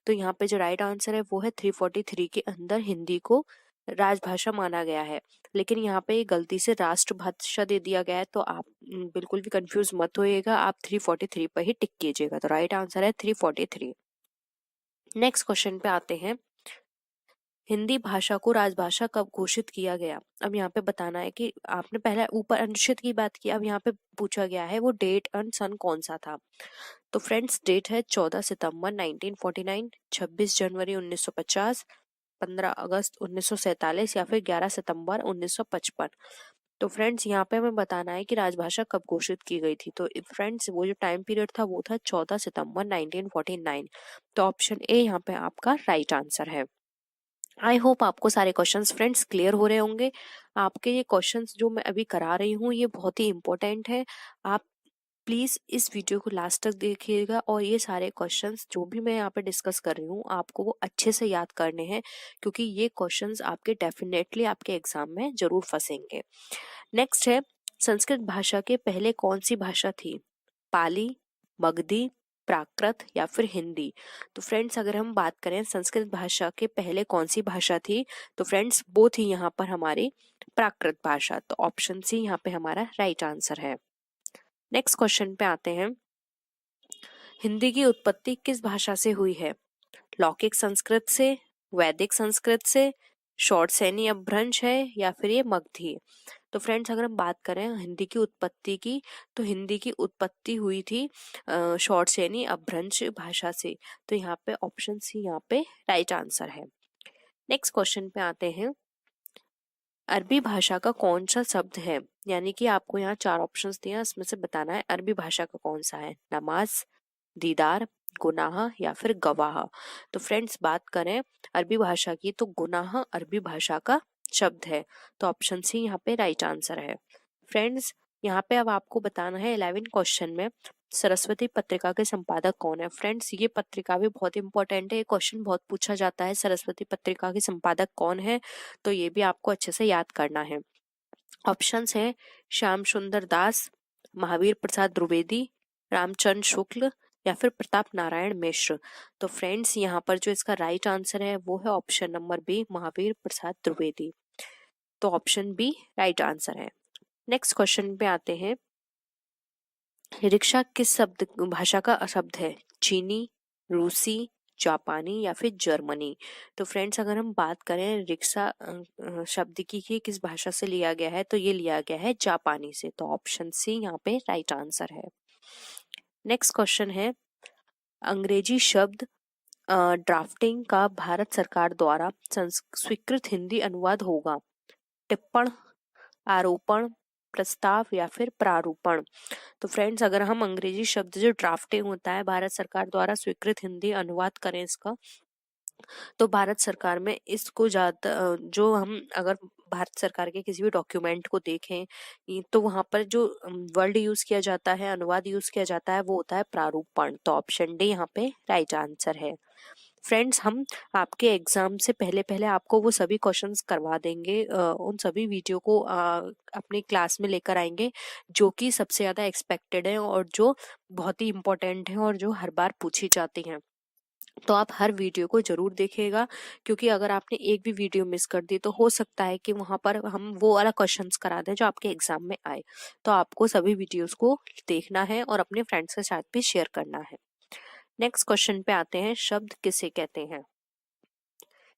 तो यहाँ पे जो राइट आंसर है वो है 343 के अंदर हिंदी को राजभाषा माना गया है। लेकिन यहाँ पे गलती से राष्ट्रभाषा दे दिया गया है तो आप बिल्कुल भी कंफ्यूज मत होइएगा, आप 343 पर ही टिक कीजिएगा। तो राइट आंसर है 343। नेक्स्ट क्वेश्चन पे आते हैं, हिंदी भाषा को राजभाषा कब घोषित किया गया? अब यहाँ पे बताना है कि आपने पहले ऊपर अनुच्छेद की बात की, अब यहाँ पे पूछा गया है वो डेट एंड सन कौन सा था। तो फ्रेंड्स डेट है 14 सितंबर 1949, 26 जनवरी 1950, 15 अगस्त 1947 या फिर 11 सितंबर 1955। तो फ्रेंड्स यहाँ पे हमें बताना है कि राजभाषा कब घोषित की गई थी। तो फ्रेंड्स वो जो टाइम पीरियड था वो था 14 सितंबर 1949। तो ऑप्शन ए यहाँ पे आपका राइट आंसर है। आई होप आपको सारे क्वेश्चंस फ्रेंड्स क्लियर हो रहे होंगे। आपके ये क्वेश्चंस जो मैं अभी करा रही हूँ ये बहुत ही इंपॉर्टेंट है, आप प्लीज इस वीडियो को लास्ट तक देखिएगा और ये सारे क्वेश्चंस जो भी मैं यहाँ पे डिस्कस कर रही हूँ आपको वो अच्छे से याद करने हैं क्योंकि ये क्वेश्चंस आपके डेफिनेटली आपके एग्जाम में जरूर फंसेंगे। नेक्स्ट है, संस्कृत भाषा के पहले कौन सी भाषा थी? पाली, मगधी, प्राकृत या फिर हिंदी? तो फ्रेंड्स अगर हम बात करें संस्कृत भाषा के पहले कौन सी भाषा थी, तो फ्रेंड्स वो थी यहाँ पर हमारी प्राकृत भाषा। तो ऑप्शन सी यहाँ पे हमारा राइट आंसर है। नेक्स्ट क्वेश्चन पे आते हैं, हिंदी की उत्पत्ति किस भाषा से हुई है? लौकिक संस्कृत से, वैदिक संस्कृत से, शॉर्टसेनी अपभ्रंश है या फिर ये मगधी? तो फ्रेंड्स अगर हम बात करें हिंदी की उत्पत्ति की तो हिंदी की उत्पत्ति हुई थी शॉर्टसेनी अपभ्रंश भाषा से। तो यहाँ पे ऑप्शन सी यहाँ पे राइट आंसर है। नेक्स्ट क्वेश्चन पे आते हैं, अरबी भाषा का कौन सा शब्द है? यानी कि आपको यहाँ 4 ऑप्शंस दिए हैं, इसमें से बताना है अरबी भाषा का कौन सा है। नमाज, दीदार, गुनाह या फिर गवाह? तो फ्रेंड्स बात करें अरबी भाषा की तो गुनाह अरबी भाषा का शब्द है। तो ऑप्शन सी यहाँ पे राइट आंसर है। फ्रेंड्स यहाँ पे अब आपको बताना है 11 क्वेश्चन में सरस्वती पत्रिका के संपादक कौन है? फ्रेंड्स ये पत्रिका भी बहुत इंपॉर्टेंट है, ये क्वेश्चन बहुत पूछा जाता है, सरस्वती पत्रिका के संपादक कौन है? तो ये भी आपको अच्छे से याद करना है। ऑप्शंस है श्याम सुंदर दास, महावीर प्रसाद द्विवेदी, रामचंद्र शुक्ल या फिर प्रताप नारायण मिश्र? तो फ्रेंड्स यहाँ पर जो इसका राइट आंसर है वो है option number B, Mahavir Prasad Dwivedi. तो ऑप्शन बी राइट आंसर है। नेक्स्ट क्वेश्चन पे आते हैं, रिक्शा किस शब्द भाषा का शब्द है? चीनी, रूसी, जापानी या फिर जर्मनी। तो फ्रेंड्स अगर हम बात करें रिक्शा शब्द की किस भाषा से लिया गया है, तो ये लिया गया है जापानी से। तो ऑप्शन सी यहाँ पे राइट आंसर है। नेक्स्ट क्वेश्चन है, अंग्रेजी शब्द ड्राफ्टिंग का भारत सरकार द्वारा स्वीकृत हिंदी अनुवाद होगा? टिप्पण, आरोपण, प्रस्ताव या फिर प्रारूपण। तो फ्रेंड्स अगर हम अंग्रेजी शब्द जो ड्राफ्टिंग होता है भारत सरकार द्वारा स्वीकृत हिंदी अनुवाद करें इसका, तो भारत सरकार में इसको ज्यादा जो हम अगर भारत सरकार के किसी भी डॉक्यूमेंट को देखें तो वहां पर जो वर्ड यूज किया जाता है, अनुवाद यूज किया जाता है, वो होता है प्रारूपण। तो ऑप्शन डी यहाँ पे राइट आंसर है। फ्रेंड्स हम आपके एग्जाम से पहले पहले आपको वो सभी क्वेश्चंस करवा देंगे, उन सभी वीडियो को अपनी क्लास में लेकर आएंगे जो कि सबसे ज़्यादा एक्सपेक्टेड है और जो बहुत ही इम्पोर्टेंट है और जो हर बार पूछी जाती हैं। तो आप हर वीडियो को जरूर देखिएगा, क्योंकि अगर आपने एक भी वीडियो मिस कर दी तो हो सकता है कि वहां पर हम वो वाला क्वेश्चंस करा दें जो आपके एग्जाम में आए। तो आपको सभी वीडियोस को देखना है और अपने फ्रेंड्स के साथ भी शेयर करना है। नेक्स्ट क्वेश्चन पे आते हैं, शब्द किसे कहते हैं?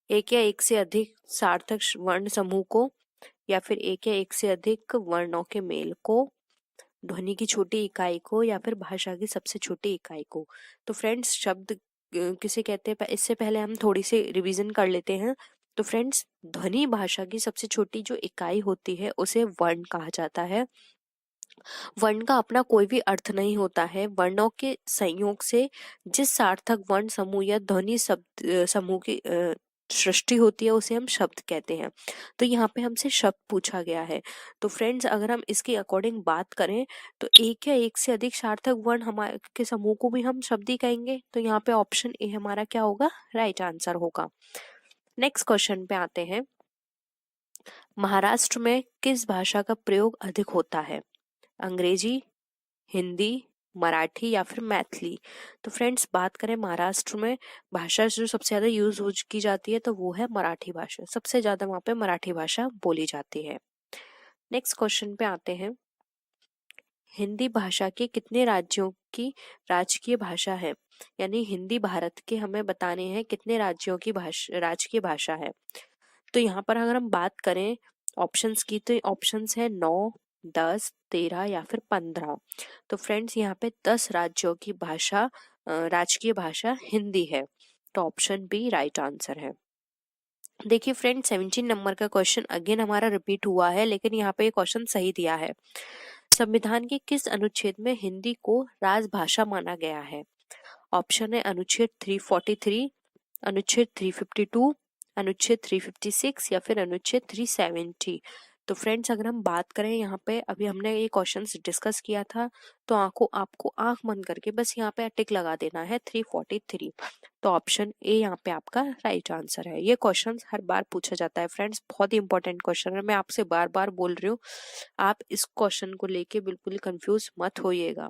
एक या एक से अधिक सार्थक वर्ण समूह को, या फिर एक या एक से अधिक वर्णों के मेल को, ध्वनि की छोटी इकाई को, या फिर भाषा की सबसे छोटी इकाई को। तो फ्रेंड्स शब्द किसे कहते हैं, इससे पहले हम थोड़ी सी रिवीजन कर लेते हैं। तो फ्रेंड्स ध्वनि भाषा की सबसे छोटी जो इकाई होती है उसे वर्ण कहा जाता है। वर्ण का अपना कोई भी अर्थ नहीं होता है। वर्णों के संयोग से जिस सार्थक वर्ण समूह या ध्वनि शब्द समूह की सृष्टि होती है उसे हम शब्द कहते हैं। तो यहाँ पे हमसे शब्द पूछा गया है। तो फ्रेंड्स अगर हम इसके अकॉर्डिंग बात करें तो एक या एक से अधिक सार्थक वर्ण हमारे के समूह को भी हम शब्द ही कहेंगे। तो यहाँ पे ऑप्शन ए हमारा क्या होगा, राइट आंसर होगा। नेक्स्ट क्वेश्चन पे आते हैं, महाराष्ट्र में किस भाषा का प्रयोग अधिक होता है? अंग्रेजी, हिंदी, मराठी या फिर मैथिली। तो फ्रेंड्स बात करें महाराष्ट्र में भाषा जो सबसे ज्यादा यूज की जाती है तो वो है मराठी भाषा। सबसे ज्यादा वहां पे मराठी भाषा बोली जाती है। नेक्स्ट क्वेश्चन पे आते हैं, हिंदी भाषा के कितने राज्यों की राजकीय भाषा है? यानी हिंदी भारत के हमें बताने हैं कितने राज्यों की भाषा राजकीय भाषा है। तो यहाँ पर अगर हम बात करें ऑप्शंस की, तो ऑप्शंस है 9, 10, 13 या फिर 15। तो फ्रेंड्स यहाँ पे 10 राज्यों की भाषा राजकीय भाषा हिंदी है। तो ऑप्शन बी राइट आंसर है। देखिए फ्रेंड 17 नंबर का क्वेश्चन अगेन हमारा रिपीट हुआ है, लेकिन यहाँ पे क्वेश्चन सही दिया है। संविधान के किस अनुच्छेद में हिंदी को राजभाषा माना गया है? ऑप्शन है अनुच्छेद 343, अनुच्छेद 352, अनुच्छेद 356 या फिर अनुच्छेद 370। तो फ्रेंड्स अगर हम बात करें यहाँ पे, अभी हमने ये क्वेश्चंस डिस्कस किया था, तो आपको आंख बंद करके बस यहाँ पे टिक लगा देना है 343। तो ऑप्शन ए यहाँ पे आपका राइट आंसर है। ये क्वेश्चंस हर बार पूछा जाता है फ्रेंड्स, बहुत ही इंपॉर्टेंट क्वेश्चन है। मैं आपसे बार बार बोल रही हूँ, आप इस क्वेश्चन को लेके बिल्कुल कंफ्यूज मत होइएगा।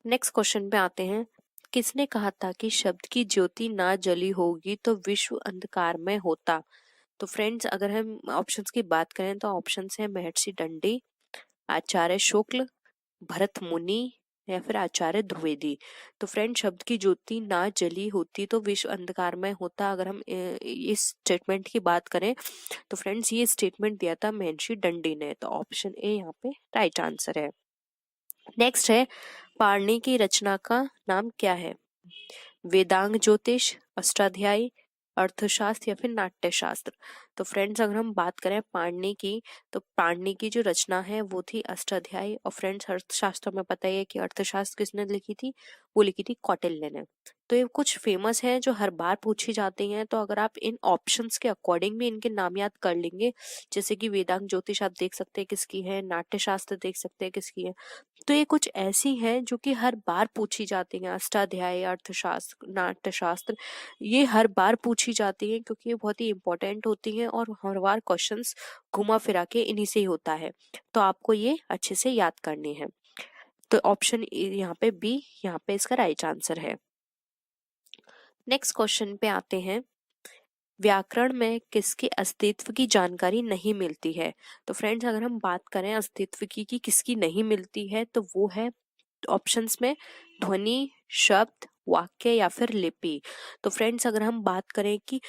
नेक्स्ट क्वेश्चन पे आते हैं, किसने कहा था कि शब्द की ज्योति ना जली होगी तो विश्व अंधकार में होता? तो फ्रेंड्स अगर हम ऑप्शंस की बात करें तो ऑप्शंस है महर्षि दंडी, आचार्य शुक्ल, भरत मुनि या फिर आचार्य द्विवेदी। तो फ्रेंड शब्द की ज्योति ना जली होती तो विश्व अंधकार में होता, अगर हम इस स्टेटमेंट की बात करें तो फ्रेंड्स ये स्टेटमेंट दिया था महर्षि दंडी ने। तो ऑप्शन ए यहाँ पे राइट आंसर है। नेक्स्ट है, पाणिनि की रचना का नाम क्या है? वेदांग ज्योतिष, अष्टाध्यायी, अर्थशास्त्र या फिर नाट्यशास्त्र। तो फ्रेंड्स अगर हम बात करें पाणिनि की, तो पाणिनि की जो रचना है वो थी अष्टाध्यायी। और फ्रेंड्स अर्थशास्त्र में पता ही है कि अर्थशास्त्र किसने लिखी थी, वो लिखी थी कौटिल्य ने। तो ये कुछ फेमस है जो हर बार पूछी जाती हैं। तो अगर आप इन ऑप्शंस के अकॉर्डिंग भी इनके नाम याद कर लेंगे, जैसे कि वेदांग ज्योतिष आप देख सकते हैं किसकी है, नाट्यशास्त्र देख सकते हैं किसकी है, तो ये कुछ ऐसी हैं जो कि हर बार पूछी जाती हैं। अष्टाध्यायी, अर्थशास्त्र, नाट्यशास्त्र ये हर बार पूछी जाती हैं क्योंकि ये बहुत ही इंपॉर्टेंट होती हैं और हर बार क्वेश्चंस घुमा फिरा के इन्हीं से ही होता है। तो आपको ये अच्छे से याद करनी है। तो ऑप्शन यहाँ पे बी यहाँ पे इसका राइट आंसर है। नेक्स्ट क्वेश्चन पे आते हैं, व्याकरण में किसके अस्तित्व की जानकारी नहीं मिलती है? तो फ्रेंड्स अगर हम बात करें अस्तित्व की कि किसकी नहीं मिलती है तो वो है ऑप्शंस में ध्वनि, शब्द, वाक्य या फिर लिपि। तो फ्रेंड्स अगर हम बात करें कि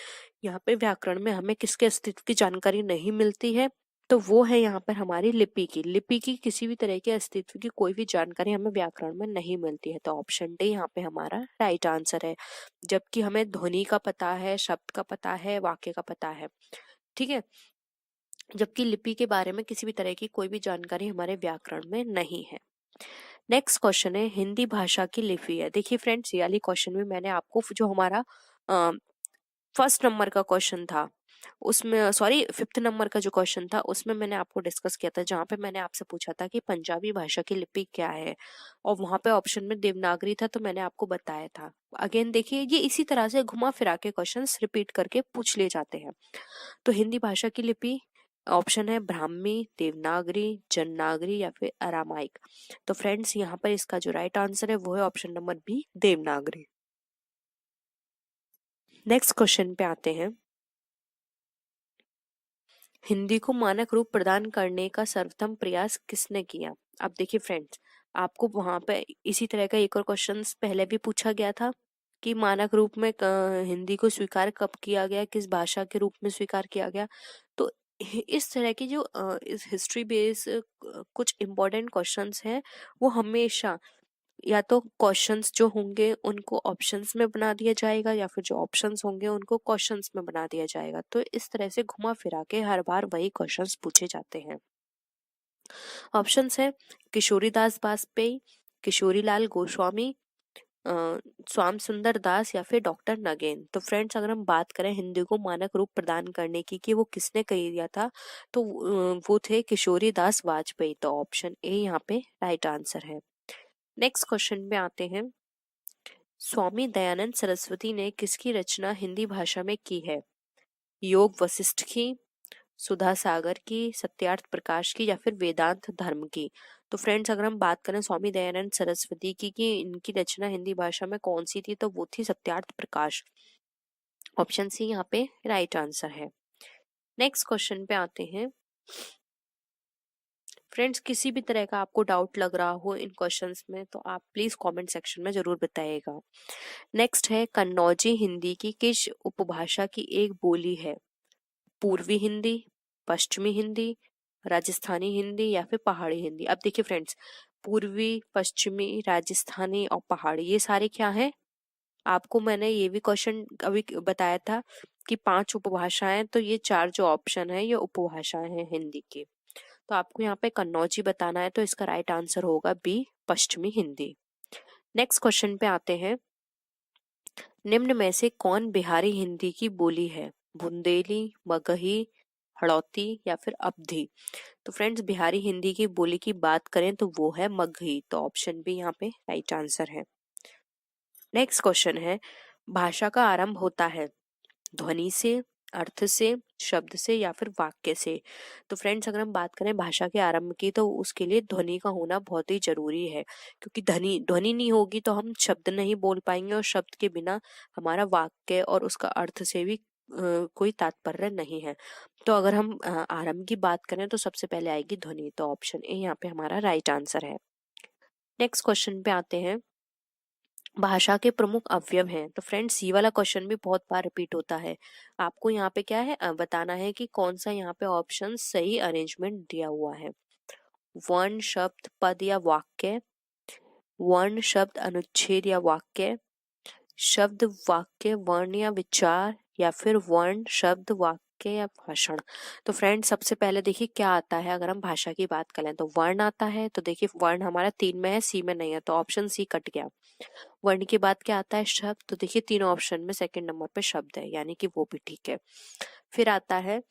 यहाँ पे व्याकरण में हमें किसके अस्तित्व की जानकारी नहीं मिलती है, तो वो है यहाँ पर हमारी लिपि की। लिपि की किसी भी तरह के अस्तित्व की कोई भी जानकारी हमें व्याकरण में नहीं मिलती है। तो ऑप्शन डी यहाँ पे हमारा राइट आंसर है। जबकि हमें ध्वनि का पता है, शब्द का पता है, वाक्य का पता है, ठीक है, जबकि लिपि के बारे में किसी भी तरह की कोई भी जानकारी हमारे व्याकरण में नहीं है। नेक्स्ट क्वेश्चन है हिंदी भाषा की लिपि है। देखिए फ्रेंड्स, ये वाली क्वेश्चन में मैंने आपको जो हमारा फर्स्ट नंबर का क्वेश्चन था उसमें, सॉरी 5th नंबर का जो क्वेश्चन था उसमें मैंने आपको डिस्कस किया था, जहाँ पे मैंने आपसे पूछा था कि पंजाबी भाषा की लिपि क्या है, और वहां पे ऑप्शन में देवनागरी था, तो मैंने आपको बताया था। अगेन देखिए, ये इसी तरह से घुमा फिरा के क्वेश्चंस रिपीट करके पूछ लिए जाते हैं। तो हिंदी भाषा की लिपि ऑप्शन है ब्राह्मी, देवनागरी, जननागरी या फिर अरामाइक। तो फ्रेंड्स यहाँ पर इसका जो राइट आंसर है वो है option number B, Devanagari. Next question पे आते हैं। हिंदी को मानक रूप प्रदान करने का सर्वप्रथम प्रयास किसने किया? अब देखिए फ्रेंड्स, आपको वहां पे इसी तरह का एक और क्वेश्चन पहले भी पूछा गया था कि मानक रूप में हिंदी को स्वीकार कब किया गया, किस भाषा के रूप में स्वीकार किया गया। तो इस तरह की जो इस हिस्ट्री बेस कुछ इम्पोर्टेंट क्वेश्चंस हैं, वो हमेशा या तो क्वेश्चंस जो होंगे उनको ऑप्शंस में बना दिया जाएगा, या फिर जो ऑप्शंस होंगे उनको क्वेश्चंस में बना दिया जाएगा। तो इस तरह से घुमा फिरा के हर बार वही क्वेश्चंस पूछे जाते हैं। ऑप्शंस है किशोरीदास बाजपेयी, किशोरीलाल गोस्वामी, श्याम सुंदर दास या फिर डॉक्टर नगेन। तो फ्रेंड्स अगर हम बात करें हिंदी को मानक रूप प्रदान करने की कि वो किसने किया था, तो वो थे किशोरी दास वाजपेयी। तो ऑप्शन ए यहाँ पे राइट आंसर है। नेक्स्ट क्वेश्चन पे आते हैं। स्वामी दयानंद सरस्वती ने किसकी रचना हिंदी भाषा में की है? योग वशिष्ठ की, सुधा सागर की, सत्यार्थ प्रकाश की या फिर वेदांत धर्म की। तो फ्रेंड्स अगर हम बात करें स्वामी दयानंद सरस्वती की कि इनकी रचना हिंदी भाषा में कौन सी थी, तो वो थी सत्यार्थ प्रकाश। ऑप्शन सी यहाँ पे राइट आंसर है। नेक्स्ट क्वेश्चन पे आते हैं। फ्रेंड्स किसी भी तरह का आपको डाउट लग रहा हो इन क्वेश्चंस में, तो आप प्लीज कमेंट सेक्शन में जरूर बताइएगा। नेक्स्ट है कन्नौजी हिंदी की किस उपभाषा की एक बोली है? पूर्वी हिंदी, पश्चिमी हिंदी, राजस्थानी हिंदी या फिर पहाड़ी हिंदी। अब देखिए फ्रेंड्स, पूर्वी, पश्चिमी, राजस्थानी और पहाड़ी ये सारे क्या हैं? आपको मैंने ये भी क्वेश्चन अभी बताया था कि 5 उपभाषाएं, तो ये 4 जो ऑप्शन है ये उपभाषाएं हैं हिंदी की। तो आपको यहाँ पे कन्नौजी बताना है, तो इसका राइट आंसर होगा बी, पश्चिमी हिंदी। नेक्स्ट क्वेश्चन पे आते हैं। निम्न में से कौन बिहारी हिंदी की बोली है? बुंदेली, मगही, हड़ौती या फिर अवधी। तो फ्रेंड्स बिहारी हिंदी की बोली की बात करें तो वो है मगही। तो ऑप्शन बी यहाँ पे राइट आंसर है। नेक्स्ट क्वेश्चन है भाषा का आरंभ होता है ध्वनि से, अर्थ से, शब्द से या फिर वाक्य से। तो फ्रेंड्स अगर हम बात करें भाषा के आरंभ की, तो उसके लिए ध्वनि का होना बहुत ही जरूरी है, क्योंकि ध्वनि ध्वनि नहीं होगी तो हम शब्द नहीं बोल पाएंगे, और शब्द के बिना हमारा वाक्य और उसका अर्थ से भी कोई तात्पर्य नहीं है। तो अगर हम आरंभ की बात करें तो सबसे पहले आएगी ध्वनि। तो ऑप्शन ए यहाँ पे हमारा राइट आंसर है। नेक्स्ट क्वेश्चन पे आते हैं। भाषा के प्रमुख अवयव हैं। तो फ्रेंड्स ये वाला क्वेश्चन भी बहुत बार रिपीट होता है। आपको यहाँ पे क्या है बताना है कि कौन सा यहाँ पे ऑप्शन सही अरेंजमेंट दिया हुआ है। वर्ण, शब्द, पद या वाक्य, वर्ण, शब्द, अनुच्छेद या वाक्य, शब्द, वाक्य, वर्ण या विचार, या फिर वर्ण, शब्द, वाक्य या भाषण। तो फ्रेंड्स सबसे पहले देखिए क्या आता है। अगर हम भाषा की बात करें तो वर्ण आता है। तो देखिए वर्ण हमारा 3 में है, सी में नहीं है, तो ऑप्शन सी कट गया। वर्ण के बाद क्या आता है? शब्द। तो देखिए 3 ऑप्शन में सेकंड नंबर पे शब्द है, यानी कि वो भी ठीक है। फिर आता है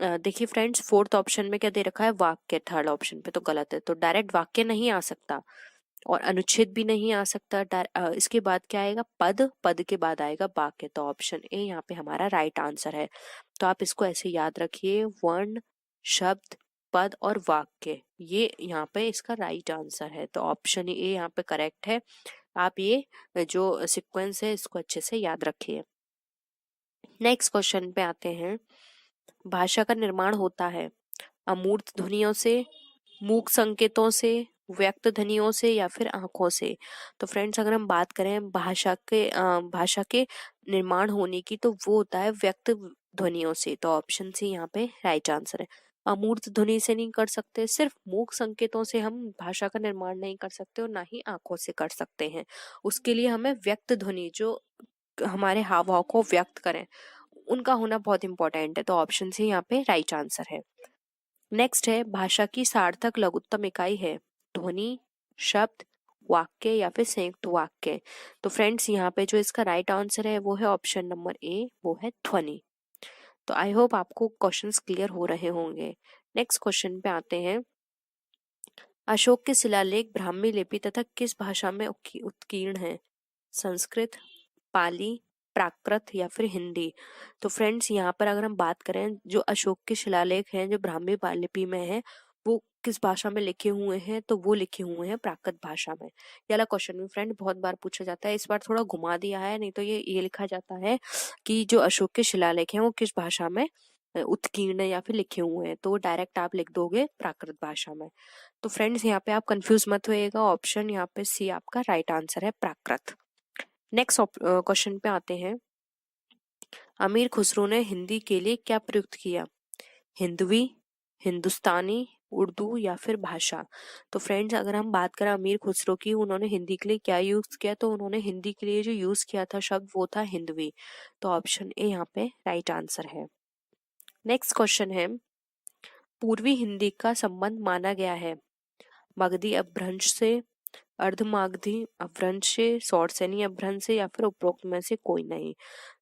देखिए फ्रेंड्स 4th ऑप्शन में क्या दे रखा है? वाक्य। 3rd ऑप्शन पे तो गलत है, तो डायरेक्ट वाक्य नहीं आ सकता और अनुच्छेद भी नहीं आ सकता। इसके बाद क्या आएगा? पद। पद के बाद आएगा वाक्य। तो ऑप्शन ए यहाँ पे हमारा राइट आंसर है। तो आप इसको ऐसे याद रखिए, वर्ण, शब्द, पद और वाक्य, ये यहाँ पे इसका राइट आंसर है। तो ऑप्शन ए यहाँ पे करेक्ट है। आप ये जो सीक्वेंस है इसको अच्छे से याद रखिए। नेक्स्ट क्वेश्चन पे आते हैं। भाषा का निर्माण होता है अमूर्त ध्वनियों से, मूक संकेतों से, व्यक्त ध्वनियों से या फिर आंखों से? तो फ्रेंड्स अगर हम बात करें भाषा के निर्माण होने की, तो वो होता है व्यक्त ध्वनियों से। तो ऑप्शन सी यहाँ पे राइट आंसर है। अमूर्त ध्वनि से नहीं कर सकते, सिर्फ मूक संकेतों से हम भाषा का निर्माण नहीं कर सकते और ना ही आंखों से कर सकते हैं। उसके लिए हमें व्यक्त ध्वनि, जो हमारे हाव भाव को व्यक्त करें, उनका होना बहुत इंपॉर्टेंट है। तो ऑप्शन सी यहाँ पे राइट आंसर है। नेक्स्ट है, भाषा की सार्थक लघुत्तम इकाई है ध्वनि, शब्द, वाक्य या फिर संयुक्त वाक्य? तो फ्रेंड्स यहाँ पे जो इसका राइट आंसर है वो है ऑप्शन नंबर ए, वो है ध्वनि। तो आई होप आपको क्वेश्चंस क्लियर हो रहे होंगे। नेक्स्ट क्वेश्चन पे आते हैं। अशोक के शिलालेख ब्राह्मी लिपि तथा किस भाषा में उत्कीर्ण है? संस्कृत, पाली, प्राकृत या फिर हिंदी? तो फ्रेंड्स यहाँ पर अगर हम बात करें, जो अशोक के शिलालेख हैं जो ब्राह्मी लिपि में है, वो किस भाषा में लिखे हुए हैं? तो वो लिखे हुए हैं प्राकृत भाषा में। ये वाला क्वेश्चन भी फ्रेंड बहुत बार पूछा जाता है, इस बार थोड़ा घुमा दिया है, नहीं तो ये लिखा जाता है कि जो अशोक के शिलालेख हैं वो किस भाषा में उत्कीर्ण या फिर लिखे हुए हैं, तो डायरेक्ट आप लिख दोगे प्राकृत भाषा में। तो फ्रेंड्स यहाँ पे आप कंफ्यूज मत होइएगा, ऑप्शन यहाँ पे सी आपका राइट आंसर है, प्राकृत। नेक्स्ट क्वेश्चन पे आते हैं। अमीर खुसरो ने हिंदी के लिए क्या प्रयुक्त किया? हिंदवी, हिंदुस्तानी, उर्दू या फिर भाषा? तो फ्रेंड्स अगर हम बात करें अमीर खुसरो की, उन्होंने हिंदी के लिए क्या यूज किया, तो उन्होंने हिंदी के लिए जो यूज किया था शब्द वो था हिंदवी। तो ऑप्शन ए यहाँ पे राइट आंसर है। नेक्स्ट क्वेश्चन है, पूर्वी हिंदी का संबंध माना गया है मगधी अपभ्रंश से, अर्धमागधी अपभ्रंश से, सौरसेनी अपभ्रंश से या फिर उपरोक्त में से कोई नहीं?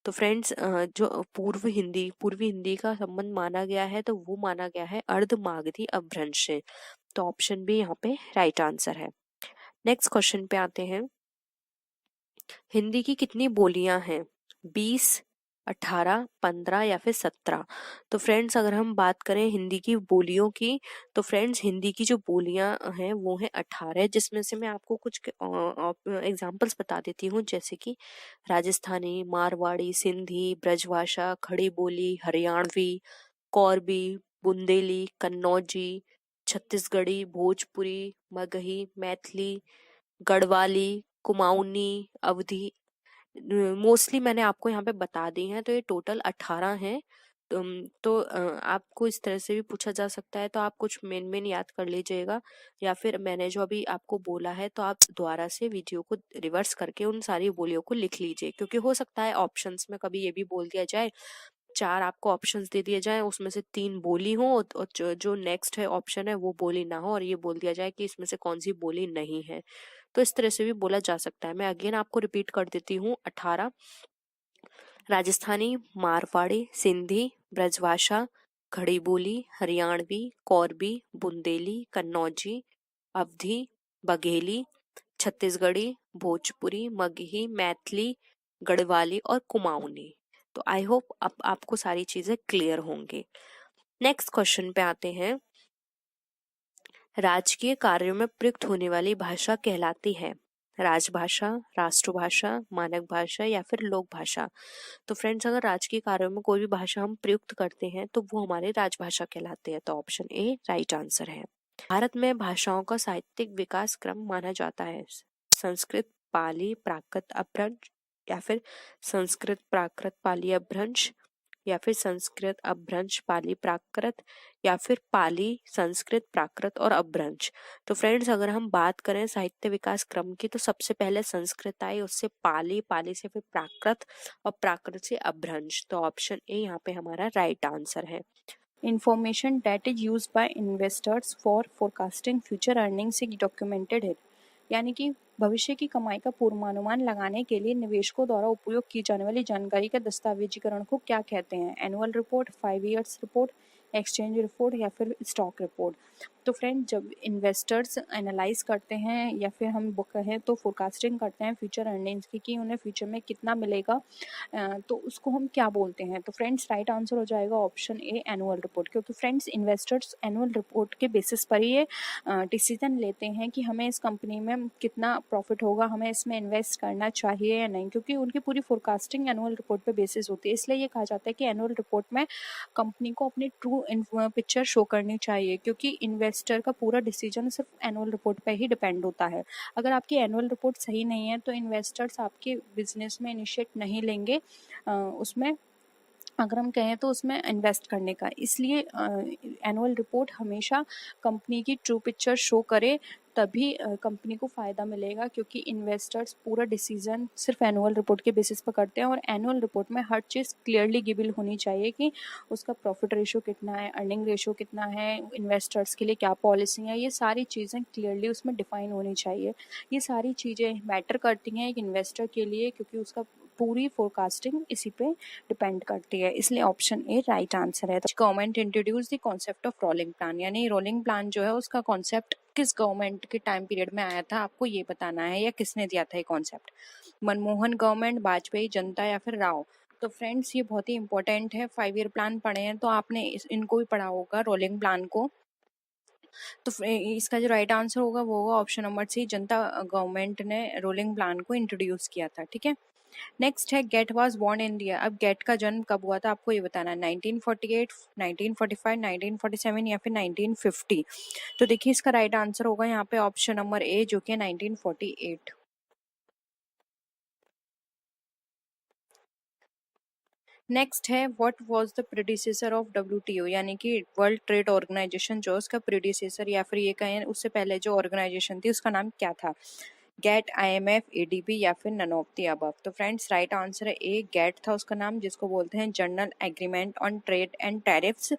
तो फ्रेंड्स जो पूर्वी हिंदी का संबंध माना गया है, तो वो माना गया है अर्धमागधी अपभ्रंश से। तो ऑप्शन बी यहाँ पे राइट आंसर है। नेक्स्ट क्वेश्चन पे आते हैं। हिंदी की कितनी बोलियां हैं? 20, 18, 15 या फिर 17? तो फ्रेंड्स अगर हम बात करें हिंदी की बोलियों की, तो फ्रेंड्स हिंदी की जो बोलियां हैं वो हैं 18, जिसमें से मैं आपको कुछ एग्जांपल्स बता देती हूँ, जैसे कि राजस्थानी, मारवाड़ी, सिंधी, ब्रजभाषा, खड़ी बोली, हरियाणवी, कौरबी, बुंदेली, कन्नौजी, छत्तीसगढ़ी, भोजपुरी, मगही, मैथिली, गढ़वाली, कुमाऊनी, अवधी। मोस्टली मैंने आपको यहाँ पे बता दी हैं, तो ये टोटल 18 हैं। तो आपको इस तरह से भी पूछा जा सकता है, तो आप कुछ मेन याद कर लीजिएगा, या फिर मैंने जो अभी आपको बोला है तो आप दोबारा से वीडियो को रिवर्स करके उन सारी बोलियों को लिख लीजिए, क्योंकि हो सकता है ऑप्शंस में कभी ये भी बोल दिया जाए, 4 आपको ऑप्शंस दे दिए जाए, उसमें से 3 बोली हो और जो नेक्स्ट है ऑप्शन है वो बोली ना हो, और ये बोल दिया जाए कि इसमें से कौन सी बोली नहीं है। तो इस तरह से भी बोला जा सकता है। मैं अगेन आपको रिपीट कर देती हूँ। 18 राजस्थानी, मारवाड़ी, सिंधी, ब्रजभाषा, खड़ी बोली, हरियाणवी, कौरबी, बुंदेली, कन्नौजी, अवधी, बघेली, छत्तीसगढ़ी, भोजपुरी, मगही, मैथिली, गढ़वाली और कुमाऊनी। तो आई होप अब आपको सारी चीजें क्लियर होंगी। नेक्स्ट क्वेश्चन पे आते हैं। राजकीय कार्यों में प्रयुक्त होने वाली भाषा कहलाती है राजभाषा, राष्ट्रभाषा, मानक भाषा या फिर लोक भाषा? तो फ्रेंड्स अगर राजकीय कार्यों में कोई भी भाषा हम प्रयुक्त करते हैं तो वो हमारी राजभाषा कहलाती है। तो ऑप्शन ए राइट आंसर है। भारत में भाषाओं का साहित्यिक विकास क्रम माना जाता है संस्कृत, पाली, प्राकृत, अपभ्रंश या फिर संस्कृत, प्राकृत, पाली, अपभ्रंश या फिर संस्कृत, अपभ्रंश, पाली, प्राकृत या फिर पाली, संस्कृत, प्राकृत और अपभ्रंश? तो फ्रेंड्स अगर हम बात करें साहित्य विकास क्रम की, तो सबसे पहले संस्कृत आई, उससे पाली, पाली से फिर प्राकृत और प्राकृत से अपभ्रंश। तो ऑप्शन ए यहाँ पे हमारा राइट आंसर है। Information that is used by investors for forecasting future earnings is documented है, यानी कि भविष्य की कमाई का पूर्वानुमान लगाने के लिए निवेशकों द्वारा उपयोग की जाने वाली जानकारी के दस्तावेजीकरण को क्या कहते हैं? Annual report, 5 years report, exchange report या फिर स्टॉक रिपोर्ट? तो फ्रेंड जब इन्वेस्टर्स एनालाइज करते हैं या फिर हम कहें तो फोरकास्टिंग करते हैं फ्यूचर अर्निंग्स की कि उन्हें फ्यूचर में कितना मिलेगा, तो उसको हम क्या बोलते हैं? तो फ्रेंड्स राइट आंसर हो जाएगा ऑप्शन ए एनुअल रिपोर्ट, क्योंकि फ्रेंड्स इन्वेस्टर्स एनुअल रिपोर्ट के बेसिस पर ही ये डिसीजन लेते हैं कि हमें इस कंपनी में कितना प्रॉफिट होगा, हमें इसमें इन्वेस्ट करना चाहिए या नहीं, क्योंकि उनकी पूरी फोरकास्टिंग एनुअल रिपोर्ट पे बेसिस होती है। इसलिए ये कहा जाता है कि एनुअल रिपोर्ट में कंपनी को अपनी ट्रू पिक्चर शो करनी चाहिए, क्योंकि इन्वेस्टर का पूरा डिसीजन सिर्फ एनुअल रिपोर्ट पे ही डिपेंड होता है। अगर आपकी एनुअल रिपोर्ट सही नहीं है तो इन्वेस्टर्स आपके बिजनेस में इनिशिएट नहीं लेंगे उसमें, अगर हम कहें तो उसमें इन्वेस्ट करने का। इसलिए एनुअल रिपोर्ट हमेशा कंपनी की ट्रू पिक्चर शो करे, तभी कंपनी को फ़ायदा मिलेगा, क्योंकि इन्वेस्टर्स पूरा डिसीजन सिर्फ एनुअल रिपोर्ट के बेसिस पर करते हैं। और एनुअल रिपोर्ट में हर चीज़ क्लियरली गिवन होनी चाहिए कि उसका प्रॉफिट रेशो कितना है, अर्निंग रेशो कितना है, इन्वेस्टर्स के लिए क्या पॉलिसी है, ये सारी चीज़ें क्लियरली उसमें डिफाइन होनी चाहिए। ये सारी चीज़ें मैटर करती हैं एक इन्वेस्टर के लिए, क्योंकि उसका पूरी फोरकास्टिंग इसी पे डिपेंड करती है। इसलिए ऑप्शन ए राइट आंसर है। Government introduce the concept of rolling plan, यानी रोलिंग प्लान जो है उसका कॉन्सेप्ट किस गवर्नमेंट के टाइम पीरियड में आया था, आपको ये बताना है, या किसने दिया था ये कॉन्सेप्ट। मनमोहन गवर्नमेंट, वाजपेयी, जनता या फिर राव। तो फ्रेंड्स ये बहुत ही इंपॉर्टेंट है, 5 ईयर प्लान पढ़े हैं तो आपने इनको भी पढ़ा होगा, रोलिंग प्लान को। तो इसका जो राइट आंसर होगा वो होगा ऑप्शन नंबर सी, जनता गवर्नमेंट ने रोलिंग प्लान को इंट्रोड्यूस किया था। ठीक है, नेक्स्ट है Gate was born in India. अब गेट का जन्म कब हुआ था आपको ये बताना है, 1948, 1945, 1947 या फिर 1950। तो देखिए इसका राइट आंसर होगा यहाँ पे ऑप्शन नंबर ए, जो कि 1948। नेक्स्ट है what was the predecessor of WTO, यानी कि वर्ल्ड ट्रेड ऑर्गेनाइजेशन जो उसका प्रेडिसेसर या फिर ये कहें उससे पहले जो ऑर्गेनाइजेशन थी उसका नाम क्या था। गेट, आईएमएफ, एडीबी या फिर नन ऑफ द अबव। तो फ्रेंड्स राइट आंसर है ए, गेट था उसका नाम, जिसको बोलते हैं general agreement on trade and tariffs.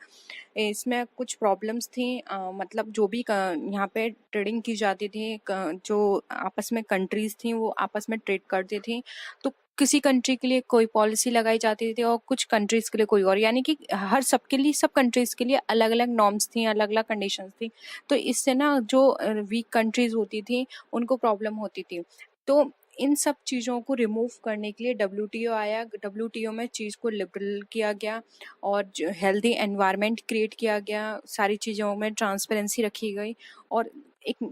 इसमें कुछ प्रॉब्लम्स थी, मतलब जो भी यहाँ पे ट्रेडिंग की जाती थी, जो आपस में कंट्रीज थी वो आपस में ट्रेड करती थी, तो किसी कंट्री के लिए कोई पॉलिसी लगाई जाती थी और कुछ कंट्रीज के लिए कोई और, यानी कि हर सबके लिए, सब कंट्रीज के लिए अलग अलग नॉर्म्स थी, अलग अलग कंडीशंस थी। तो इससे ना जो वीक कंट्रीज होती थी उनको प्रॉब्लम होती थी। तो इन सब चीज़ों को रिमूव करने के लिए डब्ल्यूटीओ आया, डब्ल्यूटीओ में चीज़ को लिबरल किया गया और हेल्दी एनवायरनमेंट क्रिएट किया गया, सारी चीज़ों में ट्रांसपेरेंसी रखी गई और एक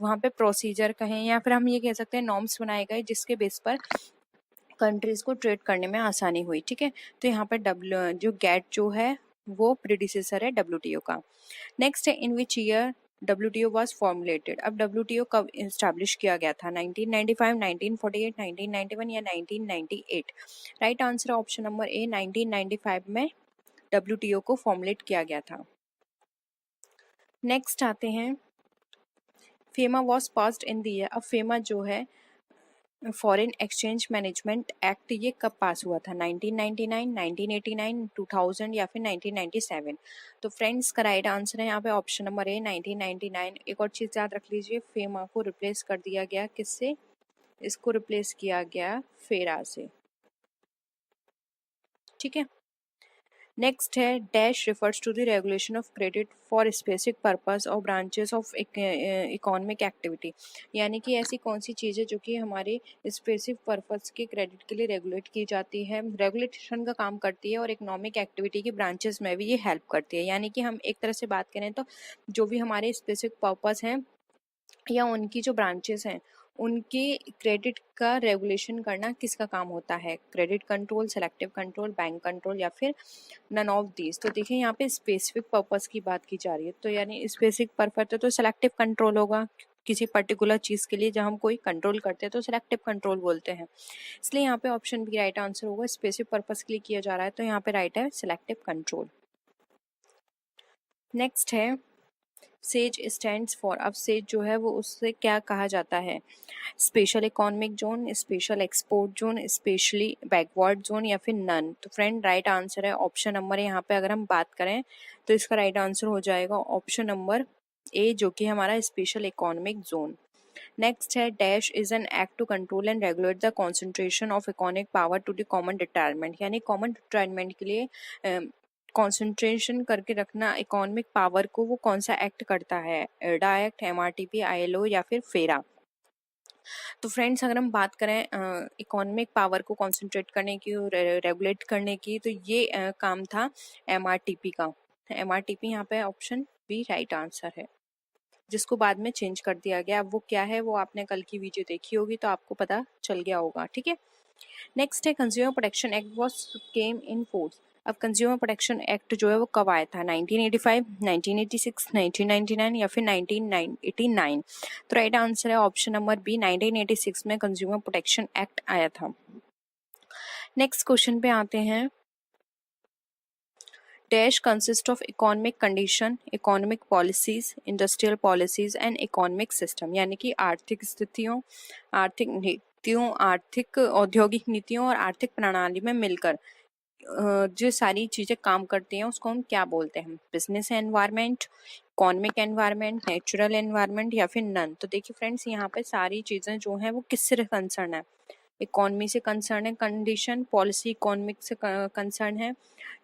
वहाँ पे प्रोसीजर कहें या फिर हम ये कह सकते हैं नॉर्म्स बनाए गए, जिसके बेस पर कंट्रीज को ट्रेड करने में आसानी हुई। ठीक है, तो यहाँ पे जो गेट जो है वो प्रीडिसेसर है डब्ल्यूटीओ का। नेक्स्ट है in which year WTO was formulated. अब डब्ल्यूटीओ कब इस्टेब्लिश किया गया था, 1995, 1948, 1991 या 1998। Right answer option number A, 1995 में डब्ल्यूटीओ को फॉर्मुलेट किया गया था। नेक्स्ट आते हैं FEMA was passed in the year. अब फेमा जो है फॉरेन एक्सचेंज मैनेजमेंट एक्ट, ये कब पास हुआ था, 1999, 1989, 2000 या फिर 1997। तो फ्रेंड्स का राइट आंसर है यहाँ पे ऑप्शन नंबर ए, 1999। एक और चीज़ याद रख लीजिए, फेमा को रिप्लेस कर दिया गया किससे, इसको रिप्लेस किया गया फेरा से। ठीक है, नेक्स्ट है dash refers to the regulation of credit for specific purpose और ब्रांचेस ऑफ इकोनॉमिक एक्टिविटी, यानी कि ऐसी कौन सी चीज़ है जो कि हमारे स्पेसिफिक पर्पस के क्रेडिट के लिए रेगुलेट की जाती है, रेगुलेशन का काम करती है और इकोनॉमिक एक्टिविटी की ब्रांचेस में भी ये हेल्प करती है। यानी कि हम एक तरह से बात करें तो जो भी हमारे स्पेसिफिक पर्पस हैं या उनकी जो ब्रांचेस हैं उनके क्रेडिट का रेगुलेशन करना किसका काम होता है, credit control, selective control, bank control या फिर नन ऑफ दीज। तो देखिए यहाँ पे स्पेसिफिक पर्पस की बात की जा रही है, तो यानी स्पेसिफिक पर्पस है तो सेलेक्टिव कंट्रोल होगा, किसी पर्टिकुलर चीज़ के लिए जब हम कोई कंट्रोल करते हैं तो सेलेक्टिव कंट्रोल बोलते हैं। इसलिए यहाँ पे ऑप्शन बी राइट आंसर होगा, स्पेसिफिक पर्पस के लिए किया जा रहा है तो यहाँ पे राइट है सेलेक्टिव कंट्रोल। नेक्स्ट है सेज स्टैंड्स फॉर। अब सेज जो है वो उससे क्या कहा जाता है, special economic zone, special export zone, specially backward zone या फिर नन। तो फ्रेंड राइट आंसर है ऑप्शन नंबर, यहाँ पे अगर हम बात करें तो इसका राइट आंसर हो जाएगा ऑप्शन नंबर ए, जो कि हमारा स्पेशल इकोनॉमिक जोन। नेक्स्ट है dash is an act to control and regulate the concentration of economic power to the common detriment, यानी कॉमन डिटरमेंट के लिए कॉन्सेंट्रेशन करके रखना इकोनॉमिक पावर को, वो कौन सा एक्ट करता है, एडा एक्ट, एमआरटीपी, आईएलओ या फिर फेरा। तो फ्रेंड्स अगर हम बात करें इकोनॉमिक पावर को कॉन्सेंट्रेट करने की और रेगुलेट करने की, तो ये काम था एमआरटीपी का। एमआरटीपी यहाँ पे ऑप्शन बी राइट आंसर है, जिसको बाद में चेंज कर दिया गया। अब वो क्या है वो आपने कल की वीडियो देखी होगी तो आपको पता चल गया होगा। ठीक है, नेक्स्ट है consumer protection act was came in force. अब कंज्यूमर प्रोटेक्शन एक्ट जो है वो कब आया था? 1985, 1986, 1999 या फिर 1989? तो राइट आंसर है ऑप्शन नंबर बी, 1986 में कंज्यूमर प्रोटेक्शन एक्ट आया था। नेक्स्ट क्वेश्चन पे आते हैं। Dash consist of economic condition, economic policies, industrial policies and economic system, यानी कि आर्थिक स्थितियों, आर्थिक नीतियों, आर्थिक औद्योगिक नीतियों और आर्थिक प्रणाली में मिलकर जो सारी चीजें काम करती हैं उसको हम क्या बोलते हैं? Business environment, economic environment, natural environment या फिर नन? तो देखिए फ्रेंड्स, यहाँ पे सारी चीजें जो हैं वो किससे कंसर्न है? इकोनॉमी से कंसर्न है, कंडीशन पॉलिसी इकोनॉमिक से कंसर्न है,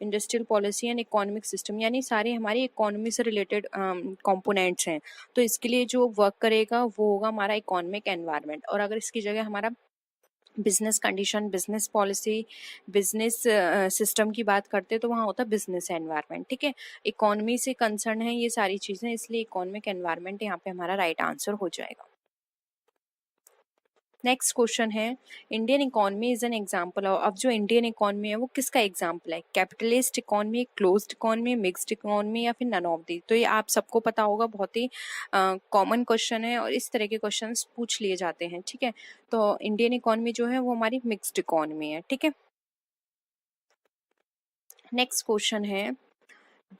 industrial policy and economic system, यानी सारे हमारी इकोनॉमी से रिलेटेड कंपोनेंट्स हैं। तो इसके लिए जो वर्क करेगा वो होगा हमारा इकोनॉमिक एनवायरनमेंट। और अगर इसकी जगह हमारा business condition, business policy, business system की बात करते हैं तो वहाँ होता है बिजनेस एनवायरनमेंट। ठीक है, इकोनॉमी से कंसर्न है ये सारी चीजें, इसलिए इकोनॉमिक एनवायरनमेंट यहाँ पे हमारा राइट आंसर हो जाएगा। नेक्स्ट क्वेश्चन है, Indian economy is an example of. अब जो इंडियन इकोनॉमी है वो किसका एग्जांपल है? Capitalist economy, closed economy, mixed economy या फिर नन ऑफ दी? तो ये आप सबको पता होगा, बहुत ही कॉमन क्वेश्चन है और इस तरह के क्वेश्चंस पूछ लिए जाते हैं। ठीक है, तो इंडियन इकोनॉमी जो है वो हमारी मिक्स्ड इकोनॉमी है। ठीक है, नेक्स्ट क्वेश्चन है,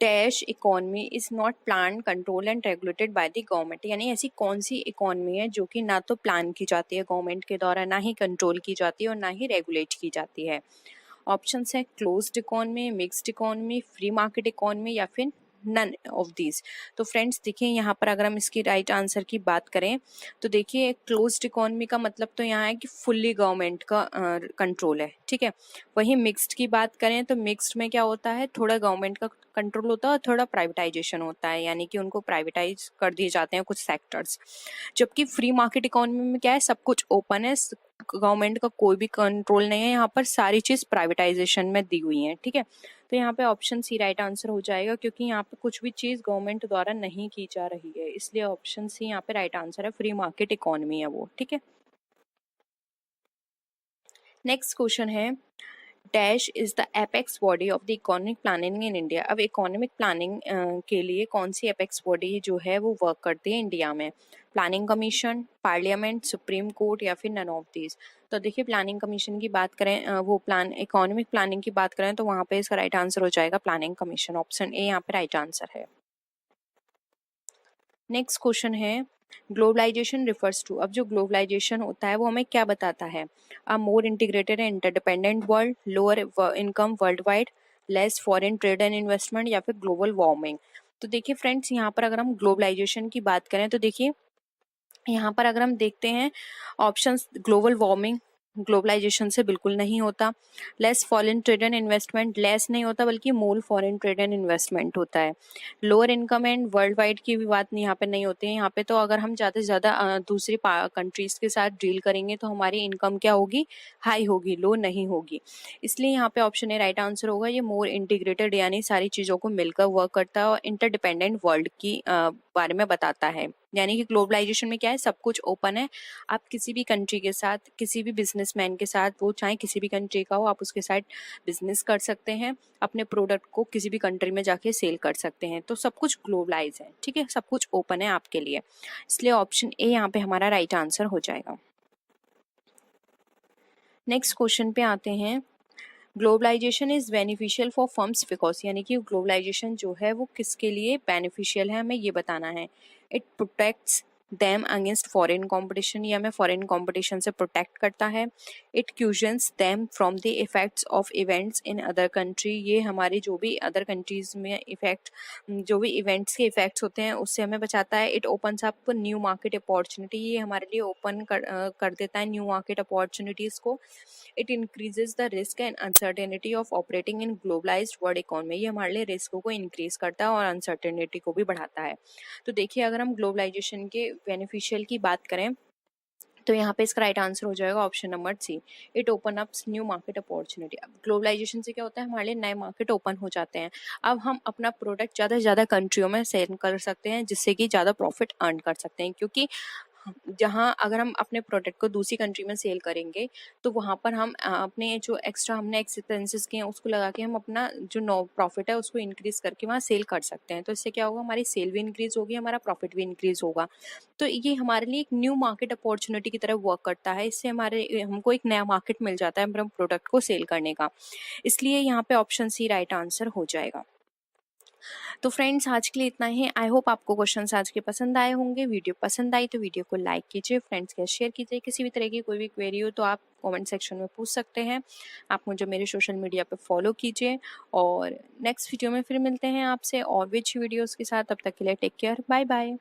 dash economy is not plan, control and regulated by the government, यानी ऐसी कौन सी इकोनॉमी है जो कि ना तो प्लान की जाती है गवर्नमेंट के द्वारा, ना ही कंट्रोल की जाती है और ना ही रेगुलेट की जाती है? ऑप्शंस है closed economy, mixed economy, free market economy या फिर नन ऑफ दीज। तो फ्रेंड्स देखिए, यहाँ पर अगर हम इसकी राइट आंसर की बात करें तो देखिए, क्लोज्ड इकोनॉमी का मतलब तो यहाँ है कि फुल्ली गवर्नमेंट का कंट्रोल है। ठीक है, वहीं मिक्स्ड की बात करें तो मिक्स्ड में क्या होता है, थोड़ा गवर्नमेंट का कंट्रोल होता है और थोड़ा प्राइवेटाइजेशन होता है, यानी कि उनको प्राइवेटाइज कर दिए जाते हैं कुछ सेक्टर्स। जबकि फ्री मार्केट इकोनॉमी में क्या है, सब कुछ ओपन है, गवर्नमेंट का कोई भी कंट्रोल नहीं है, यहाँ पर सारी चीज प्राइवेटाइजेशन में दी हुई है। ठीक है, तो यहाँ पे ऑप्शन सी राइट आंसर हो जाएगा, क्योंकि यहाँ पे कुछ भी चीज गवर्नमेंट द्वारा नहीं की जा रही है, इसलिए ऑप्शन सी यहाँ पे राइट आंसर है, फ्री मार्केट इकोनॉमी है वो। ठीक है, नेक्स्ट क्वेश्चन है, dash is the apex body of the economic planning in India. अब इकोनॉमिक प्लानिंग के लिए कौन सी एपेक्स बॉडी जो है वो वर्क करती है इंडिया में? Planning commission, parliament, supreme court या फिर नन ऑफ दीज? तो देखिए, प्लानिंग कमीशन की बात करें, वो प्लान इकोनॉमिक प्लानिंग की बात करें तो वहाँ पे इसका राइट आंसर हो जाएगा प्लानिंग कमीशन, ऑप्शन ए यहाँ पे राइट आंसर है। नेक्स्ट क्वेश्चन है, ग्लोबलाइजेशन रिफर्स टू। अब जो ग्लोबलाइजेशन होता है वो हमें क्या बताता है? A more integrated and interdependent world, lower income worldwide, less foreign trade and investment या फिर ग्लोबल वार्मिंग? तो देखिए फ्रेंड्स, यहाँ पर अगर हम ग्लोबलाइजेशन की बात करें तो देखिए, यहाँ पर अगर हम देखते हैं ऑप्शंस, ग्लोबल वार्मिंग ग्लोबलाइजेशन से बिल्कुल नहीं होता, less foreign trade and investment, less नहीं होता बल्कि मोर फॉरेन ट्रेड एंड इन्वेस्टमेंट होता है, lower income and world wide की भी बात यहाँ पे नहीं होती है। यहाँ पे तो अगर हम ज़्यादा से ज़्यादा दूसरी कंट्रीज के साथ डील करेंगे तो हमारी इनकम क्या होगी, हाई होगी, लो नहीं होगी। इसलिए यहाँ पे ऑप्शन ए राइट आंसर होगा, ये मोर इंटीग्रेटेड यानी सारी चीज़ों को मिलकर वर्क करता है और इंटरडिपेंडेंट वर्ल्ड की बारे में बताता है। यानी कि ग्लोबलाइजेशन में क्या है, सब कुछ ओपन है, आप किसी भी कंट्री के साथ, किसी भी बिजनेसमैन के साथ, वो चाहे किसी भी कंट्री का हो, आप उसके साथ बिजनेस कर सकते हैं, अपने प्रोडक्ट को किसी भी कंट्री में जाके सेल कर सकते हैं। तो सब कुछ ग्लोबलाइज है। ठीक है, सब कुछ ओपन है आपके लिए, इसलिए ऑप्शन ए यहाँ पे हमारा राइट आंसर हो जाएगा। नेक्स्ट क्वेश्चन पे आते हैं, globalisation is beneficial for firms because, यानी कि ग्लोबलाइजेशन जो है वो किसके लिए बेनिफिशियल है, हमें ये बताना है। It protects them against foreign competition, ये हमें फॉरेन कंपटीशन से प्रोटेक्ट करता है। It cushions them from the effects of events in other country, ये हमारी जो भी अदर कंट्रीज में इफेक्ट, जो भी इवेंट्स के इफेक्ट्स होते हैं उससे हमें बचाता है। It opens up new market opportunity, ये हमारे लिए ओपन कर देता है न्यू मार्केट अपॉर्चुनिटीज़ को। It increases the risk and uncertainty of operating in globalised world economy, ये हमारे लिए रिस्क को इंक्रीज करता है और अनसर्टेनिटी को भी बढ़ाता है। तो देखिए, अगर हम ग्लोबलाइजेशन के बेनिफिशियल की बात करें तो यहाँ पे इसका राइट आंसर हो जाएगा option number C, it open ups new market opportunity. अब ग्लोबलाइजेशन से क्या होता है, हमारे लिए नए मार्केट ओपन हो जाते हैं। अब हम अपना प्रोडक्ट ज़्यादा से ज़्यादा कंट्रियों में सेल कर सकते हैं, जिससे कि ज़्यादा प्रॉफिट अर्न कर सकते हैं, क्योंकि जहाँ अगर हम अपने प्रोडक्ट को दूसरी कंट्री में सेल करेंगे तो वहाँ पर हम अपने जो एक्स्ट्रा हमने एक्सपेंसेस किए हैं उसको लगा के हम अपना जो नो प्रॉफिट है उसको इंक्रीज करके वहाँ सेल कर सकते हैं। तो इससे क्या होगा, हमारी सेल भी इंक्रीज होगी, हमारा प्रॉफिट भी इंक्रीज होगा। तो ये हमारे लिए एक न्यू मार्केट अपॉर्चुनिटी की तरह वर्क करता है। इससे हमारे हमको एक नया मार्केट मिल जाता है अपने प्रोडक्ट को सेल करने का। इसलिए यहाँ पे ऑप्शन सी राइट आंसर हो जाएगा। तो फ्रेंड्स आज के लिए इतना ही। आई होप आपको क्वेश्चंस आज के पसंद आए होंगे। वीडियो पसंद आई तो वीडियो को लाइक कीजिए, फ्रेंड्स के साथ शेयर कीजिए। किसी भी तरह की कोई भी क्वेरी हो तो आप कमेंट सेक्शन में पूछ सकते हैं। आप मुझे मेरे सोशल मीडिया पे फॉलो कीजिए और नेक्स्ट वीडियो में फिर मिलते हैं आपसे और भी अच्छी वीडियोस के साथ। तब तक के लिए टेक केयर, बाय बाय।